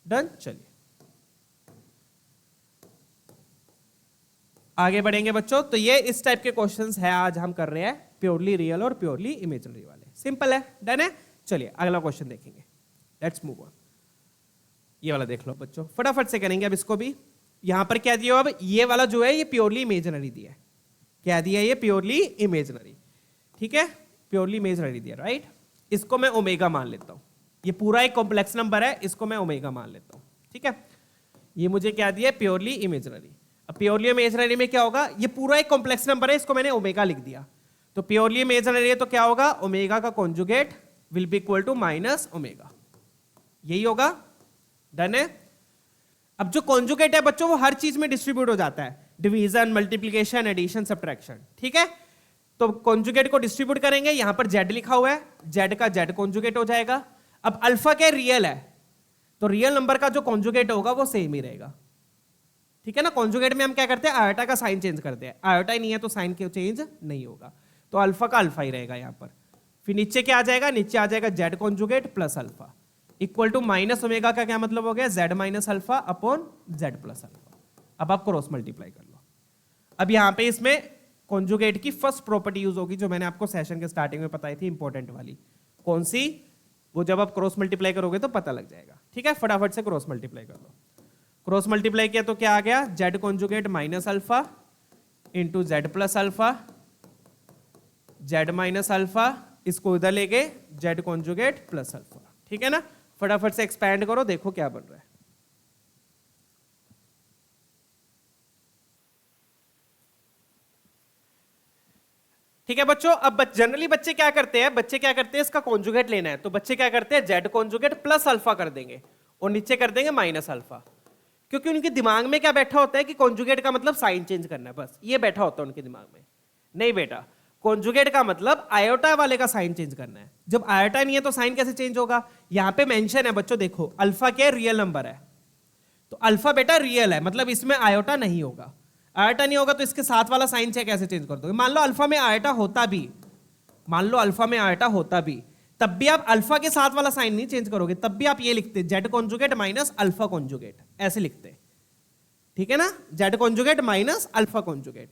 Speaker 1: डन, चलिए आगे बढ़ेंगे बच्चों। तो ये इस टाइप के क्वेश्चंस है आज हम कर रहे हैं, प्योरली रियल और प्योरली इमेजिनरी वाले, सिंपल है। डन है, चलिए अगला क्वेश्चन देखेंगे, लेट्स मूव ऑन। ये वाला देख लो बच्चों, फटाफट से करेंगे अब इसको भी। यहां पर क्या दिया, अब ये वाला जो है ये प्योरली इमेजिनरी दिया है, क्या दिया ये प्योरली इमेजिनरी, ठीक है, प्योरली इमेजिनरी दिया, राइट। इसको मैं ओमेगा मान लेता हूं, ये पूरा एक कॉम्प्लेक्स नंबर है, इसको मैं ओमेगा मान लेता हूं, ठीक है। ये मुझे क्या दिया, प्योरली इमेजिनरी। अब प्योरली इमेजिनरी में क्या होगा, ये पूरा एक कॉम्प्लेक्स नंबर है, इसको मैंने ओमेगा लिख दिया। तो प्योरली इमेजिनरी है तो क्या होगा, ओमेगा का conjugate will be equal to -omega, यही होगा। डन है। अब जो कॉन्जुगेट है बच्चों वो हर चीज में डिस्ट्रीब्यूट हो जाता है, डिवीजन, मल्टीप्लिकेशन, एडिशन, सब्ट्रैक्शन, ठीक है। तो कॉन्जुगेट को डिस्ट्रीब्यूट करेंगे, यहां पर जेड लिखा हुआ है, जेड का जेड कॉन्जुगेट हो जाएगा। अब अल्फा क्या रियल है, तो रियल नंबर का जो कॉन्जुगेट होगा वो सेम ही रहेगा, ठीक है ना। कॉन्जुगेट में हम क्या करते हैं, आयोटा का साइन चेंज करते हैं, आयोटा ही नहीं है तो साइन के चेंज नहीं होगा, तो अल्फा का अल्फा ही रहेगा यहां पर। फिर नीचे क्या आ जाएगा, नीचे आ जाएगा z conjugate plus alpha equal to -omega का क्या मतलब हो गया, z minus alpha upon z plus alpha. अब आप क्रॉस मल्टीप्लाई कर लो। अब यहां पे इसमें कॉन्जुगेट की फर्स्ट प्रॉपर्टी यूज होगी जो मैंने आपको सेशन के स्टार्टिंग में बताई थी, इंपॉर्टेंट वाली, कौन सी, वो जब आप क्रॉस मल्टीप्लाई करोगे तो पता लग जाएगा, ठीक है। फटाफट से क्रॉस मल्टीप्लाई कर लो। क्रॉस मल्टीप्लाई किया तो क्या आ गया, z conjugate minus alpha into Z plus alpha, Z minus alpha, इसको इधर ले गए जेड कॉन्जुगेट प्लस अल्फा, ठीक है ना। फटाफट से एक्सपैंड करो, देखो क्या बन रहा है। ठीक है बच्चों। अब जनरली बच्चे क्या करते हैं, इसका कॉन्जुगेट लेना है तो बच्चे क्या करते हैं, जेड कॉन्जुगेट प्लस अल्फा कर देंगे और नीचे कर देंगे माइनस अल्फा, क्योंकि उनके दिमाग में क्या बैठा होता है कि कॉन्जुगेट का मतलब साइन चेंज करना है, बस ये बैठा होता है उनके दिमाग में। नहीं बेटा, कॉन्जुगेट का मतलब आयोटा वाले का साइन चेंज करना है। जब आयोटा नहीं है तो साइन कैसे चेंज होगा, यहां पे मेंशन है बच्चों, देखो अल्फा क्या रियल नंबर है, तो अल्फा बेटा रियल है, मतलब इसमें आयोटा नहीं होगा। आयोटा नहीं होगा तो इसके साथ वाला साइन कैसे चेंज कर दोगे। मान लो अल्फा में आयोटा होता भी, मान लो अल्फा में आयोटा होता भी, तब भी आप अल्फा के साथ वाला साइन नहीं चेंज करोगे, तब भी आप ये लिखते Z conjugate minus alpha conjugate, ऐसे लिखते, ठीक है ना, Z conjugate minus alpha conjugate.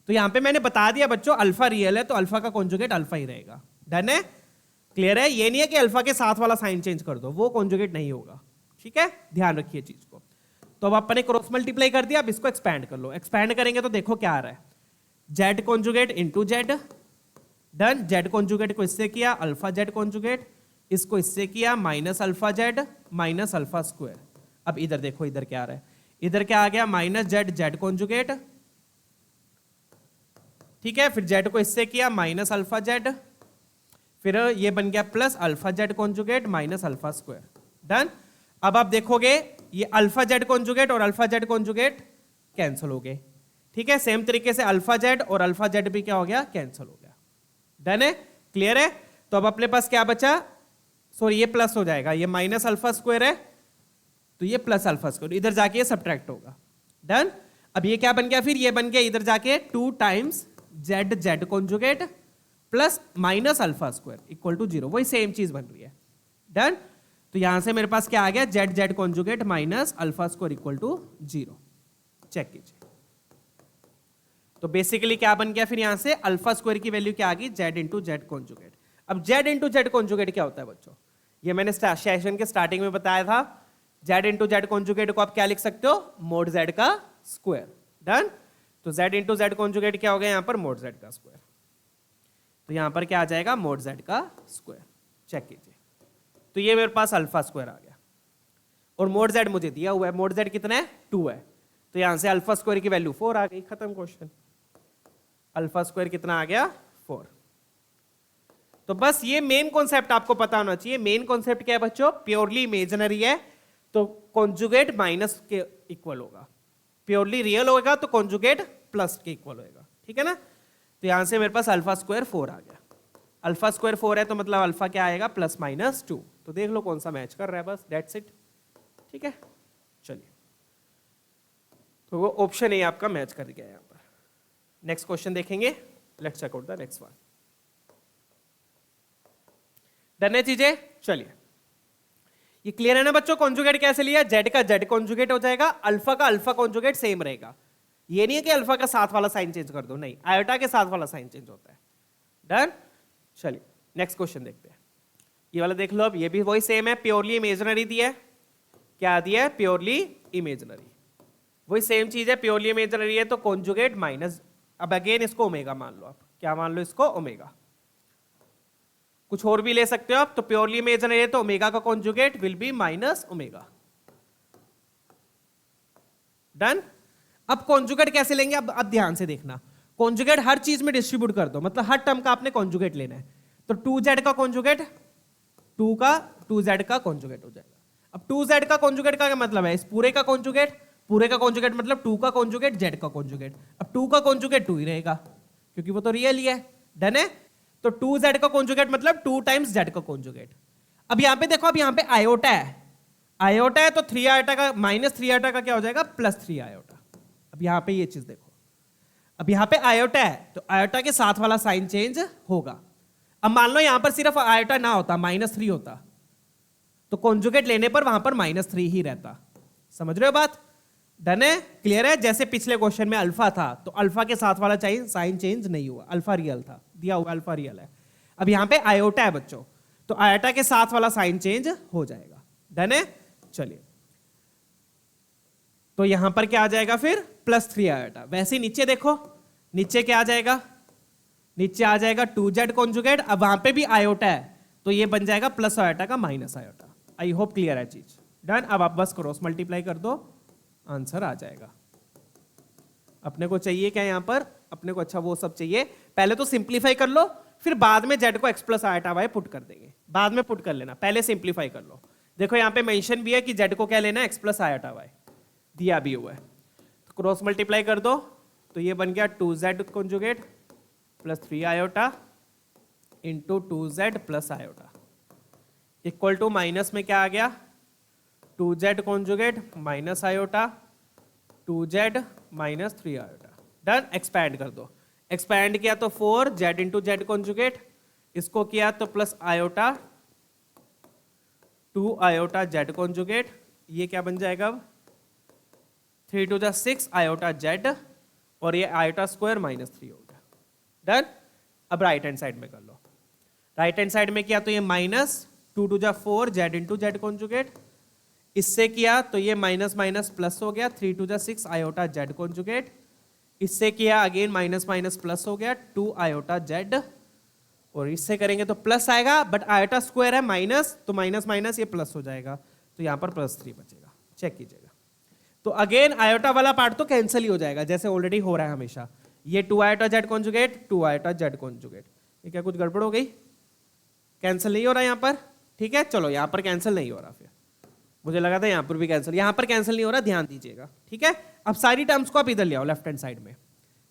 Speaker 1: तो यहां पे मैंने बता दिया बच्चों, अल्फा रियल है तो अल्फा का कॉन्जुगेट अल्फा ही रहेगा। डन है, क्लियर है। ये नहीं है कि अल्फा के साथ वाला साइन चेंज कर दो, वो कॉन्जुगेट नहीं होगा, ठीक है, ध्यान रखिए चीज को। तो अब अपने क्रॉस मल्टीप्लाई कर दिया, अब इसको एक्सपैंड कर लो। एक्सपैंड करेंगे तो देखो क्या आ रहा है, Z conjugate into Z. Done, Z conjugate को इससे किया अल्फा जेड कॉन्जुगेट, इसको इससे किया minus alpha Z minus alpha square. अब इधर देखो, इधर क्या आ रहा है, इधर क्या आ गया माइनस जेड जेड कॉन्जुगेट, ठीक है, फिर जेड को इससे किया माइनस अल्फा जेड, फिर ये बन गया plus alpha Z conjugate minus alpha square. Done. अब आप देखोगे ये अल्फा जेड कॉन्जुगेट और अल्फा जेड कॉन्जुगेट कैंसिल हो गए, ठीक है। सेम तरीके से अल्फा जेड और अल्फा जेड भी क्या हो गया, कैंसिल हो गया। डन है, क्लियर है। तो अब अपने पास क्या बचा, सॉरी ये प्लस हो जाएगा, ये माइनस अल्फा स्क्वायर है तो ये प्लस अल्फा स्क्वायर, इधर जाके ये सब्ट्रैक्ट होगा। डन। अब ये क्या बन गया, फिर ये बन गया इधर जाके 2 times z z conjugate plus minus alpha square equal to 0, वही सेम चीज बन रही है। डन। तो यहां से मेरे पास क्या आ गया, z z conjugate minus alpha square equal to 0। Check कीजिए। तो बेसिकली क्या बन गया, फिर यहां से अल्फा स्क्वायर की वैल्यू क्या आ गई, जेड इंटू जेड कॉन्जुगेट। अब जेड इंटू जेड कॉन्जुगेट क्या होता है बच्चों, ये मैंने सेशन के स्टार्टिंग में बताया था। जेड इंटू जेड कॉन्जुगेट को आप क्या लिख सकते हो, मोड जेड का स्क्वायर। डन। तो जेड इंटू जेड कॉन्जुगेट क्या हो गया, यहां पर मोड जेड का स्क्वायर, तो यहां पर क्या आ जाएगा, मोड जेड का स्क्वायर। चेक कीजिए। तो ये मेरे पास अल्फा स्क्वायर आ गया और मोड जेड मुझे दिया हुआ है, मोड जेड कितना है, 2 है, तो यहां से अल्फा स्क्वायर की वैल्यू 4 आ गई, खत्म क्वेश्चन। अल्फा स्क्वायर कितना आ गया, 4। तो बस ये मेन कॉन्सेप्ट आपको पता होना चाहिए। मेन कॉन्सेप्ट क्या है बच्चों, प्योरली इमेजिनरी है तो कॉन्जुगेट माइनस के इक्वल होगा, प्योरली रियल होगा तो कॉन्जुगेट प्लस के इक्वल होगा, ठीक है ना। तो यहां से मेरे पास अल्फा स्क्वायर 4 आ गया। अल्फा स्क्वायर 4 है तो मतलब अल्फा क्या आएगा, प्लस माइनस 2। तो देख लो कौन सा मैच कर रहा है, बस दैट्स इट, ठीक है। चलिए, तो वो ऑप्शन ए आपका मैच कर गया यहां पर। नेक्स्ट क्वेश्चन देखेंगे, let's check out the next one. Done है चीजें, चलिए। ये क्लियर है ना बच्चों, कॉन्जुगेट कैसे लिया, जेड का जेड कॉन्जुगेट हो जाएगा, अल्फा का अल्फा कॉन्जुगेट सेम रहेगा। ये नहीं है कि अल्फा का साथ वाला साइन चेंज कर दो, नहीं, आयोटा के साथ वाला साइन चेंज होता है। डन। चलिए नेक्स्ट क्वेश्चन देखते हैं। ये वाला देख लो, अब ये भी वही सेम है, प्योरली इमेजिनरी दिया है। क्या दिया है, प्योरली इमेजिनरी, वही सेम चीज है, प्योरली इमेजिनरी है तो कॉन्जुगेट माइनस, अब अगेन इसको ओमेगा मान लो, आप क्या मान लो इसको, ओमेगा। कुछ और भी ले सकते हो आप, तो प्योरली इमेजिनरी है तो ओमेगा का conjugate will B minus omega. Done. अब कॉन्जुगेट कैसे लेंगे, अब ध्यान से देखना, कॉन्जुगेट हर चीज में डिस्ट्रीब्यूट कर दो, मतलब हर टर्म का आपने कॉन्जुगेट लेना है। तो 2z का कॉन्जुगेट 2z का कॉन्जुगेट हो जाएगा। अब 2z का कॉन्जुगेट का क्या मतलब है, इस पूरे का कॉन्जुगेट, पूरे का कॉन्जुगेट मतलब 2 का कॉन्जुगेट z का कॉन्जुगेट। अब 2 का कॉन्जुगेट 2 ही रहेगा क्योंकि वो तो रियल ही है। डन है। तो 2z का कॉन्जुगेट मतलब 2 टाइम्स z का कॉन्जुगेट। अब यहां पे देखो, अब यहां पे आयोटा है, आयोटा है तो 3 आयोटा का माइनस 3 आयोटा का क्या हो जाएगा, प्लस 3 आयोटा। अब यहां पे ये चीज देखो, अब यहां पे आयोटा है तो आयोटा के साथ वाला साइन चेंज होगा। अब मान लो यहां पर सिर्फ आयोटा ना होता, -3 होता, तो कॉन्जुगेट लेने पर वहां पर -3 ही रहता। समझ रहे हो बात। डन है, क्लियर है। जैसे पिछले क्वेश्चन में अल्फा था तो अल्फा के साथ वाला साइन चेंज नहीं हुआ, अल्फा रियल था, दिया हुआ अल्फा रियल है। अब यहां पे आयोटा है बच्चों, तो आयोटा के साथ वाला साइन चेंज हो जाएगा। डन है। चलिए, तो यहां पर क्या आ जाएगा फिर, +3 आयोटा। वैसे नीचे देखो, नीचे क्या आ जाएगा, नीचे आ जाएगा 2z कॉन्जुगेट। अब वहां पे भी आयोटा है तो ये बन जाएगा प्लस आयोटा का minus iota. I hope clear है चीज। डन। अब आप बस क्रॉस मल्टीप्लाई कर दो, आंसर आ जाएगा। अपने को चाहिए क्या यहां पर, अपने को अच्छा वो सब चाहिए, पहले तो सिंप्लीफाई कर लो, फिर बाद में z को x plus iota y put कर देंगे, बाद में पुट कर लेना, पहले सिंप्लीफाई कर लो। देखो यहां पे मेंशन भी है कि z को क्या लेना है, x प्लस आयोटा y दिया भी हुआ है, तो क्रॉस मल्टीप्लाई कर दो, तो ये बन गया 2z conjugate plus 3 iota into 2z plus iota equal to minus में क्या आ गया, 2z conjugate minus iota 2z minus 3 iota. Done. Expand कर दो, एक्सपैंड किया तो 4z इंटू जेड कॉन्जुगेट, इसको किया तो plus iota 2 iota Z conjugate, ये क्या बन जाएगा अब 3 टू 6 आयोटा जेड, और ये आयोटा स्क्वायर -3 हो गया। डन। अब राइट हैंड साइड में कर लो, राइट हैंड साइड में किया तो ये -2 two 4 z into z conjugate, इससे किया तो ये माइनस माइनस प्लस हो गया 3 टू 6 आयोटा जेड कॉन्जुगेट, इससे किया अगेन माइनस माइनस प्लस हो गया 2 आयोटा जेड, और इससे करेंगे तो प्लस आएगा, बट आयोटा स्क्वायर है माइनस, तो माइनस माइनस ये प्लस हो जाएगा, तो यहां पर +3 बचेगा। चेक कीजिएगा। तो अगेन आयोटा वाला पार्ट तो कैंसिल ही हो जाएगा, जैसे ऑलरेडी हो रहा है हमेशा। ये 2 iota Z conjugate, 2 iota Z conjugate. ये क्या कुछ गड़बड़ हो गई? कैंसिल नहीं हो रहा यहाँ पर, ठीक है। चलो यहाँ पर कैंसिल नहीं हो रहा, फिर मुझे लगा था यहाँ पर भी कैंसिल, यहाँ पर कैंसिल नहीं हो रहा, ध्यान दीजिएगा, ठीक है। अब सारी टर्म्स को आप इधर ले आओ लेफ्ट हैंड साइड में,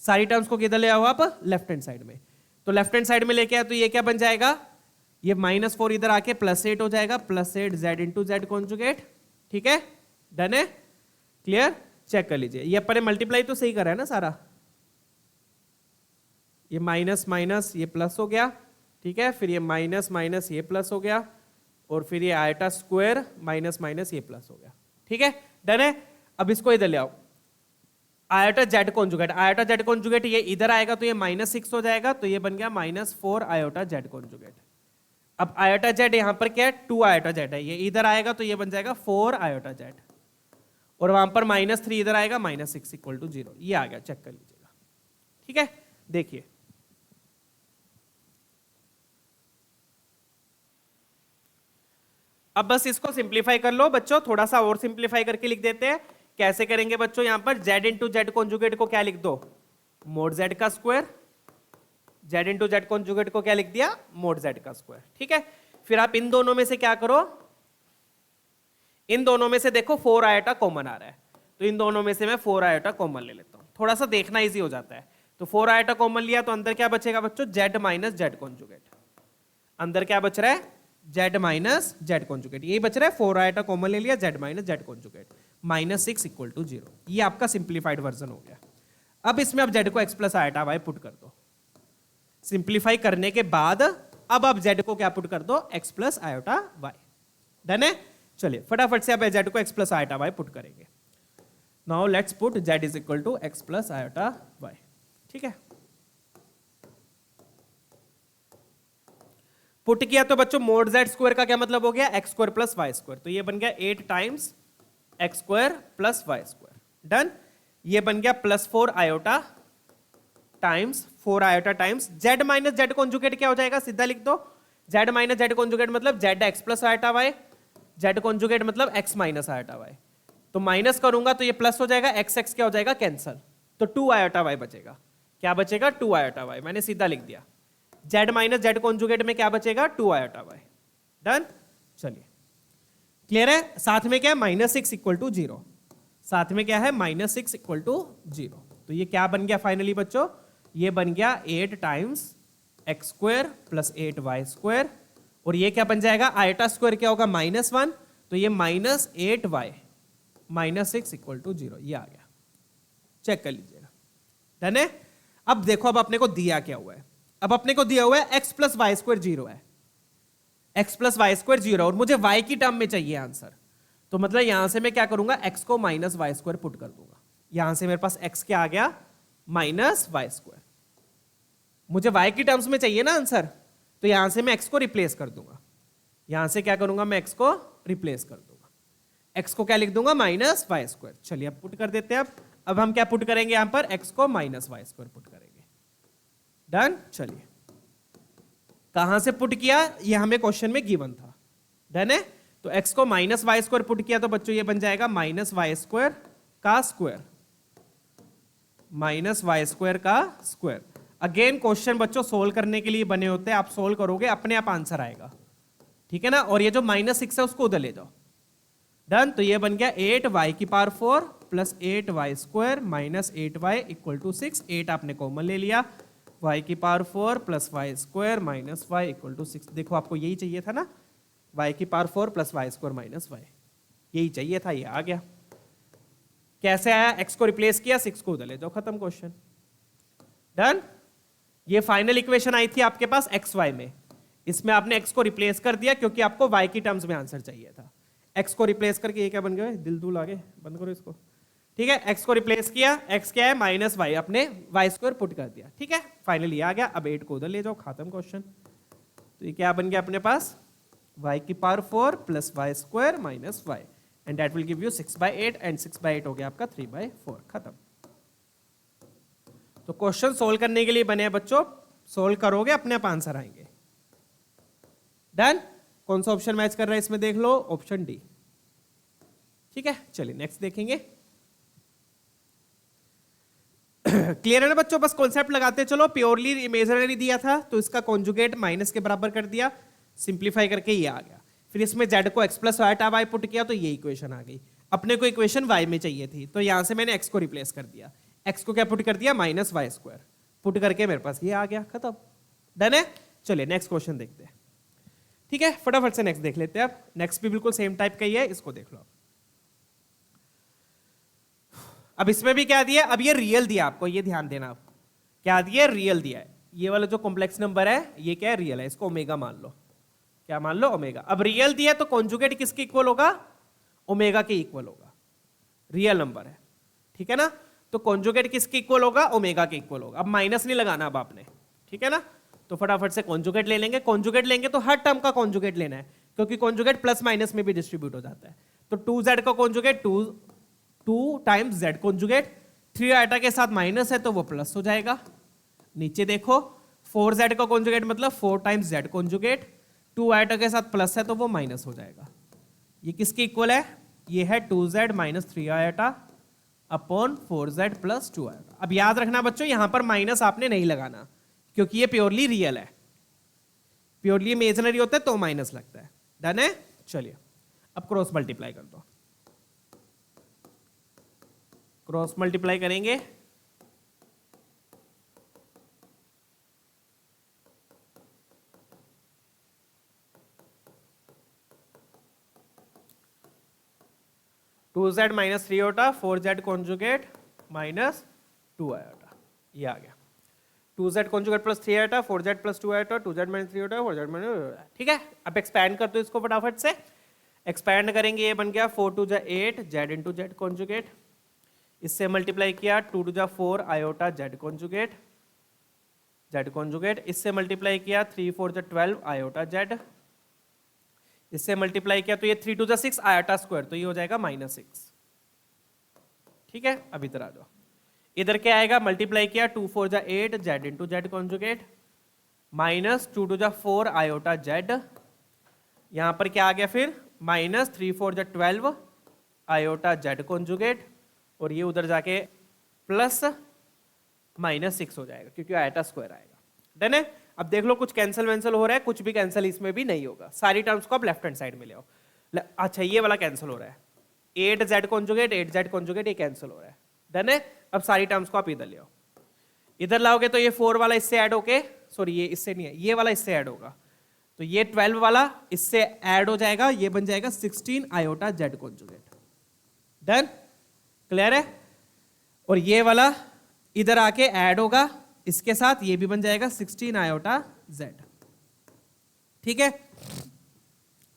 Speaker 1: सारी टर्म्स को किधर ले आओ आप? लेफ्ट हैंड साइड में। तो लेफ्ट हैंड साइड में लेके आए तो ये क्या बन जाएगा? ये -4 इधर आके +8 हो जाएगा, +8 जेड इंटू जेड कॉन्जुगेट, ठीक है। डन है, क्लियर? चेक कर लीजिए, ये अपन मल्टीप्लाई तो सही करा है ना सारा, ये माइनस माइनस ये प्लस हो गया, ठीक है। फिर ये माइनस माइनस ये प्लस हो गया, और फिर ये आयटा स्क्वायर माइनस माइनस ये प्लस हो गया, ठीक है। डन है। अब इसको इधर ले आओ, iota Z conjugate, iota Z conjugate ये इधर आएगा तो ये -6 हो जाएगा, तो ये बन गया -4 आयोटा जेड कॉन्जुगेट। अब आयोटा जेड यहां पर क्या है? 2 आयोटा जेड है, ये इधर आएगा तो ये बन जाएगा 4 आयोटा जेड, और वहां पर -3 इधर आएगा, -6 = 0। ये आ गया, चेक कर लीजिएगा, ठीक है। देखिए अब बस इसको सिंप्लीफाई कर लो बच्चों, थोड़ा सा और सिंप्लीफाई करके लिख देते हैं। कैसे करेंगे बच्चों? यहां पर z इंटू जेड कॉन्जुगेट को क्या लिख दो? मोड z का square. z into z conjugate को क्या लिख दिया? मोड z का स्क्वायर, ठीक है। फिर आप इन दोनों में से क्या करो? इन दोनों में से देखो 4 आयोटा कॉमन आ रहा है, तो इन दोनों में से मैं 4 आयोटा कॉमन ले लेता हूं, थोड़ा सा देखना इजी हो जाता है। तो 4 आयोटा कॉमन लिया तो अंदर क्या बचेगा बच्चों? z minus z conjugate. अंदर क्या बच रहा है? z माइनस जेड कॉन्जुगेट, यही बच रहा है। 4 आयोटा कॉमन ले लिया, z माइनस जेड कॉन्जुगेट, -6 = 0। ये आपका सिंप्लीफाइड वर्जन हो गया। अब इसमें अब z को x plus iota y put कर दो। सिंप्लीफाई करने के बाद अब आप z को क्या पुट कर दो? x plus iota y। Done है। चलिए फटाफट से अब z को x plus iota y put करेंगे। Now let's put z = x plus iota y, ठीक है। पुट किया तो बच्चों मोड z स्क्वायर का क्या मतलब हो गया? x square plus y square, तो ये बन गया 8 times x square plus y square. Done. ये बन गया +4 iota times 4 iota times z minus z conjugate क्या हो जाएगा? सीधा लिख दो, z माइनस जेड कॉन्जुगेट मतलब z x plus iota y, z conjugate मतलब x माइनस आयोटा y। तो माइनस करूंगा तो ये प्लस हो जाएगा, x x क्या हो जाएगा? कैंसल, तो 2 आयोटा y बचेगा। क्या बचेगा? 2 आयोटा y, मैंने सीधा लिख दिया। z माइनस जेड कॉन्जुगेट में क्या बचेगा? 2 आयोटा y। डन। चलिए क्लियर है। साथ में क्या है? -6 = 0। साथ में क्या है? -6 = 0। तो ये क्या बन गया फाइनली बच्चों? ये बन गया 8 times x square plus 8 y square, और ये क्या बन जाएगा? आयोटा स्क्वायर क्या होगा? -1, तो ये -8y -6 = 0। ये आ गया, चेक कर लीजिएगा। डन है। अब देखो अब अपने को दिया क्या हुआ है? अब अपने को दिया हुआ है x प्लस वाई स्क्वायर 0 है, x प्लस वाई स्क्वायर 0, और मुझे y की टर्म में चाहिए आंसर। तो मतलब यहां से मैं क्या करूंगा? x को माइनस वाई स्क्वायर पुट कर दूंगा। यहां से मेरे पास x क्या आ गया? Minus y square. मुझे y की टर्म्स में चाहिए ना आंसर, तो यहां से मैं x को रिप्लेस कर दूंगा। यहां से क्या करूंगा? मैं x को रिप्लेस कर दूंगा। x को क्या लिख दूंगा? Minus y square. चलिए अब पुट कर देते हैं। अब हम क्या पुट करेंगे? यहां पर x को माइनस वाई स्क्वायर पुट करेंगे। डन। चलिए कहां से पुट किया? ये हमें क्वेश्चन में गिवन था। डन है। तो x को माइनस वाई स्क्वायर पुट किया तो बच्चों ये बन जाएगा माइनस वाई स्क्वायर का स्क्वायर, माइनस वाई स्क्वायर का स्क्वायर। अगेन क्वेश्चन बच्चों सोल्व करने के लिए बने होते हैं, आप सोल्व करोगे अपने आप आंसर आएगा, ठीक है ना। और ये जो -6 है उसको उधर ले जाओ। डन। तो ये बन गया 8y⁴ plus 8y square minus 8y = 6। 8 आपने कॉमन ले लिया, y⁴ plus y square minus y = 6। देखो आपको यही चाहिए था ना, y⁴ plus y square minus y, यही चाहिए था, ये आ गया। कैसे आया? x को रिप्लेस किया, 6 को उधर ले जाओ, खत्म क्वेश्चन। डन। ये फाइनल इक्वेशन आई थी आपके पास xy में, इसमें आपने x को रिप्लेस कर दिया क्योंकि आपको y की टर्म्स में आंसर चाहिए था। x को रिप्लेस करके ये क्या बन गया? दिल दुल आगे बंद करो इसको, ठीक है। x को रिप्लेस किया, x क्या है? माइनस वाई, अपने y स्क्वायर पुट कर दिया, ठीक है। फाइनली आ गया। अब 8 को उधर ले जाओ, खत्म क्वेश्चन। तो ये क्या बन गया अपने पास? y⁴ plus y square minus y, and that will give you 6/8, and 6/8 हो गया आपका 3/4, खत्म। तो क्वेश्चन सोल्व करने के लिए बने हैं बच्चों, सोल्व करोगे अपने आप आंसर आएंगे। डन। कौन सा ऑप्शन मैच कर रहा है इसमें? देख लो, ऑप्शन डी, ठीक है। चलिए नेक्स्ट देखेंगे। क्लियर है ना बच्चों? बस कॉन्सेप्ट लगाते चलो। प्योरली इमेजिनरी दिया था तो इसका कॉन्जुगेट माइनस के बराबर कर दिया, सिंप्लीफाई करके ये आ गया। फिर इसमें z को x प्लस वाई पुट किया तो ये इक्वेशन आ गई। अपने को इक्वेशन y में चाहिए थी तो यहां से मैंने x को रिप्लेस कर दिया। x को क्या पुट कर दिया? माइनस वाई स्क्वायर पुट करके मेरे पास ये आ गया, खत्म। डन है? चलिए नेक्स्ट क्वेश्चन देखते हैं। ठीक है, फटाफट से नेक्स्ट देख लेते हैं। अब नेक्स्ट भी बिल्कुल सेम टाइप का ही है, इसको देख लो। अब इसमें भी क्या दिया? अब ये रियल दिया आपको, ये ध्यान देना। आप क्या दिया? रियल दिया है। ये वाला जो कॉम्प्लेक्स नंबर है ये क्या है? रियल है। इसको ओमेगा मान लो। क्या मान लो? ओमेगा। अब रियल दिया तो कॉन्जुगेट किसके इक्वल होगा? ओमेगा के इक्वल होगा। रियल नंबर है, ठीक है ना? तो कॉन्जुगेट किसके इक्वल होगा? ओमेगा के इक्वल होगा। अब माइनस नहीं लगाना अब आपने, ठीक है ना? तो फटाफट से कॉन्जुगेट ले लेंगे। कॉन्जुगेट लेंगे तो हर टर्म का कॉन्जुगेट लेना है, क्योंकि कॉन्जुगेट प्लस माइनस में भी डिस्ट्रीब्यूट हो जाता है। तो 2z का conjugate 2 times z conjugate, 3 iota के साथ माइनस है तो वो प्लस हो जाएगा। नीचे देखो 4z का कॉन्जुगेट मतलब 4 टाइम्स z कॉन्जुगेट, 2 आइटा के साथ प्लस है तो वो माइनस हो जाएगा। ये किसके इक्वल है? ये है 2z minus 3 iota upon 4z plus 2 iota. अब याद रखना बच्चों, यहां पर माइनस आपने नहीं लगाना, क्योंकि ये प्योरली रियल है। प्योरली इमेजिनरी होता है तो माइनस लगता है। डन है? चलिए अब क्रॉस मल्टीप्लाई कर दो। क्रॉस मल्टीप्लाई करेंगे two z minus 3 iota 4z conjugate minus 2 iota, ये आ गया। 2z conjugate plus 3 iota 4z plus 2 iota 2z minus 3 iota 4z minus, ठीक है। अब एक्सपैंड कर दो इसको फटाफट से। एक्सपैंड करेंगे, ये बन गया 4 2 जा 8 z इंटू जेड कॉन्जुगेट। इससे मल्टीप्लाई किया 2 2 जा 4 iota Z conjugate, Z conjugate. इससे मल्टीप्लाई किया 3 4 जा 12 आयोटा जेड। इससे मल्टीप्लाई किया तो ये 3 2 जा 6 आयोटा स्क्वायर, तो ये हो जाएगा -6, ठीक है। अब इधर आ जाओ, इधर क्या आएगा? मल्टीप्लाई किया 2 4 जा 8 Z into z conjugate minus 2 2 जा 4 आयोटा जेड। यहां पर क्या आ गया फिर? माइनस 3 4 जा 12 आयोटा जेड कॉन्जुगेट, और ये उधर जाके प्लस -6 हो जाएगा, क्योंकि आयोटा स्क्वायर आएगा। डन है? अब देख लो कुछ कैंसिल वैंसिल हो रहा है, कुछ भी कैंसिल इसमें भी नहीं होगा। सारी टर्म्स को आप लेफ्ट हैंड साइड में ले आओ। अच्छा, ये वाला कैंसिल हो रहा है, 8z कॉन्जुगेट 8z कॉन्जुगेट, ये कैंसिल हो रहा है। डन है? अब सारी टर्म्स को आप इधर ले आओ। इधर लाओगे तो ये 4 वाला इससे ऐड होके, सॉरी ये इससे नहीं है, ये वाला इससे ऐड होगा, तो ये 12 वाला इससे ऐड हो जाएगा, ये बन जाएगा 16 iota Z conjugate. Done? Clear है? और ये वाला इधर आके ऐड होगा इसके साथ, ये भी बन जाएगा 16 आयोटा जेड, ठीक है।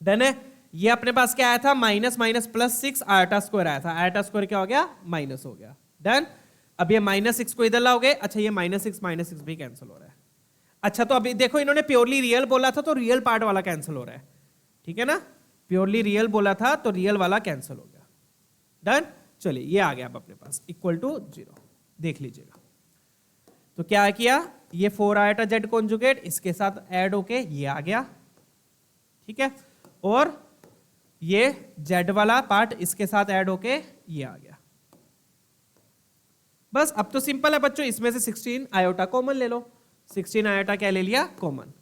Speaker 1: डन है? ये अपने पास क्या आया था? Minus minus plus 6 iota square आया था, आयोटा स्क्वायर क्या हो गया? माइनस हो गया। डन? अब ये -6 को इधर लाओगे, अच्छा ये -6 भी कैंसिल हो रहा है। अच्छा, तो अभी देखो इन्होंने प्योरली रियल बोला था तो रियल पार्ट वाला कैंसिल हो रहा है, ठीक है ना? प्योरली रियल बोला था तो रियल वाला कैंसिल हो गया। डन? चलिए ये आ गया अब अपने पास इक्वल टू 0, देख लीजिएगा। तो क्या किया? ये 4 आयोटा जेड कॉन्जुगेट इसके साथ ऐड होके ये आ गया, ठीक है, और ये जेड वाला पार्ट इसके साथ ऐड होके ये आ गया। बस अब तो सिंपल है बच्चों, इसमें से 16 आयोटा कॉमन ले लो। 16 आयोटा क्या ले लिया? कॉमन।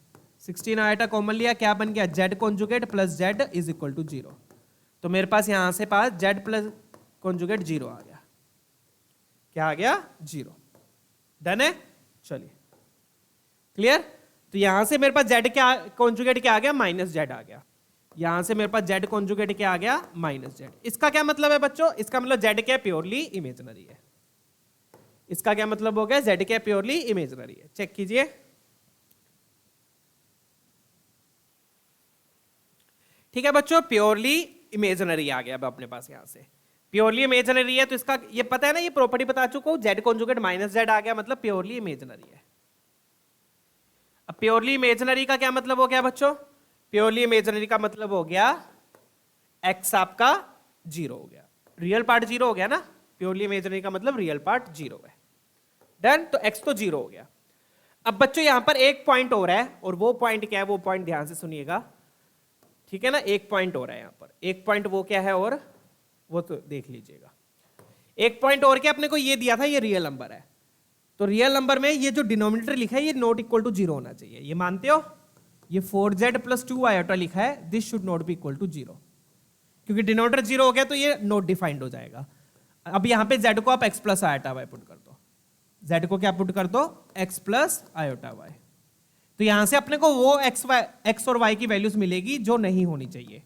Speaker 1: 16 आयोटा कॉमन लिया, क्या बन गया? Z conjugate plus z is equal to 0। तो मेरे पास यहां से पास जेड प्लस कॉन्जुगेट 0 आ गया। क्या आ गया? 0। डन है? चलिए क्लियर? तो यहां से मेरे पास जेड क्या कॉन्जुगेट क्या आ गया? -z आ गया। यहां से मेरे पास जेड कॉन्जुगेट क्या आ गया? -z। इसका क्या मतलब है बच्चों? इसका मतलब जेड क्या? प्योरली इमेजिनरी है। इसका क्या मतलब हो गया? जेड क्या? प्योरली इमेजिनरी है। चेक कीजिए, ठीक है बच्चों, प्योरली इमेजिनरी आ गया अब अपने पास। यहां से प्योरली इमेजिनरी है तो इसका ये पता है ना, ये प्रॉपर्टी बता चुका हूं, जेड कॉन्जुगेट -z आ गया मतलब प्योरली इमेजिनरी है। अब प्योरली इमेजिनरी का क्या मतलब हो गया बच्चों? प्योरली इमेजिनरी का मतलब हो गया x आपका 0 हो गया, रियल पार्ट 0 हो गया ना। प्योरली इमेजिनरी का मतलब रियल पार्ट 0 है। डन? तो x तो 0 हो गया। अब बच्चों यहां पर एक पॉइंट हो रहा है, और वो पॉइंट क्या है? वो पॉइंट ध्यान से सुनिएगा, ठीक है ना? एक पॉइंट हो रहा है यहां पर, एक पॉइंट वो क्या है? और वो तो देख लीजिएगा। एक पॉइंट और क्या अपने को ये दिया था, ये रियल नंबर है, तो रियल नंबर में ये जो डिनोमिनेटर लिखा है ये नॉट इक्वल टू 0 होना चाहिए, ये मानते हो? ये 4z प्लस 2 आयोटा लिखा है, this should not be equal to 0, क्योंकि डिनोमिनेटर 0 हो गया तो ये नॉट डिफाइंड हो जाएगा। अब यहाँ पे z को आप x plus iota Y put कर दो, z को क्या पुट कर दो? x plus iota y. तो यहां से अपने को वो x और y की वैल्यूज मिलेगी जो नहीं होनी चाहिए,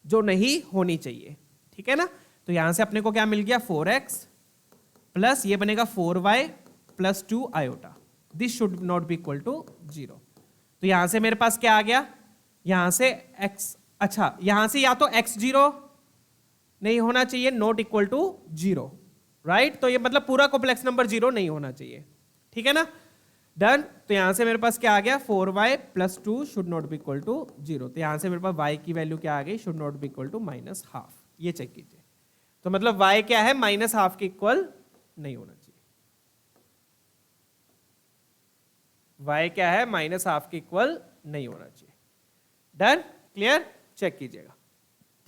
Speaker 1: जो नहीं होनी चाहिए, ठीक है ना? तो यहां से अपने को क्या मिल गया? 4x प्लस ये बनेगा 4y plus 2 iota, this should not be equal to 0। तो यहां से मेरे पास क्या आ गया? यहां से x, अच्छा यहां से या तो x0 नहीं होना चाहिए, नॉट इक्वल टू 0, राइट? तो ये मतलब पूरा कॉम्प्लेक्स नंबर 0 नहीं होना चाहिए, ठीक है ना? डन। तो यहां से मेरे पास क्या आ गया? 4y plus 2 should not be equal to 0। तो यहां से मेरे पास y की वैल्यू क्या आ गई? Should not be equal to -12। ये चेक कीजिए। तो मतलब y क्या है? -12 के इक्वल नहीं होना चाहिए। y क्या है? -12 के इक्वल नहीं होना चाहिए। Done, clear? चेक कीजिएगा,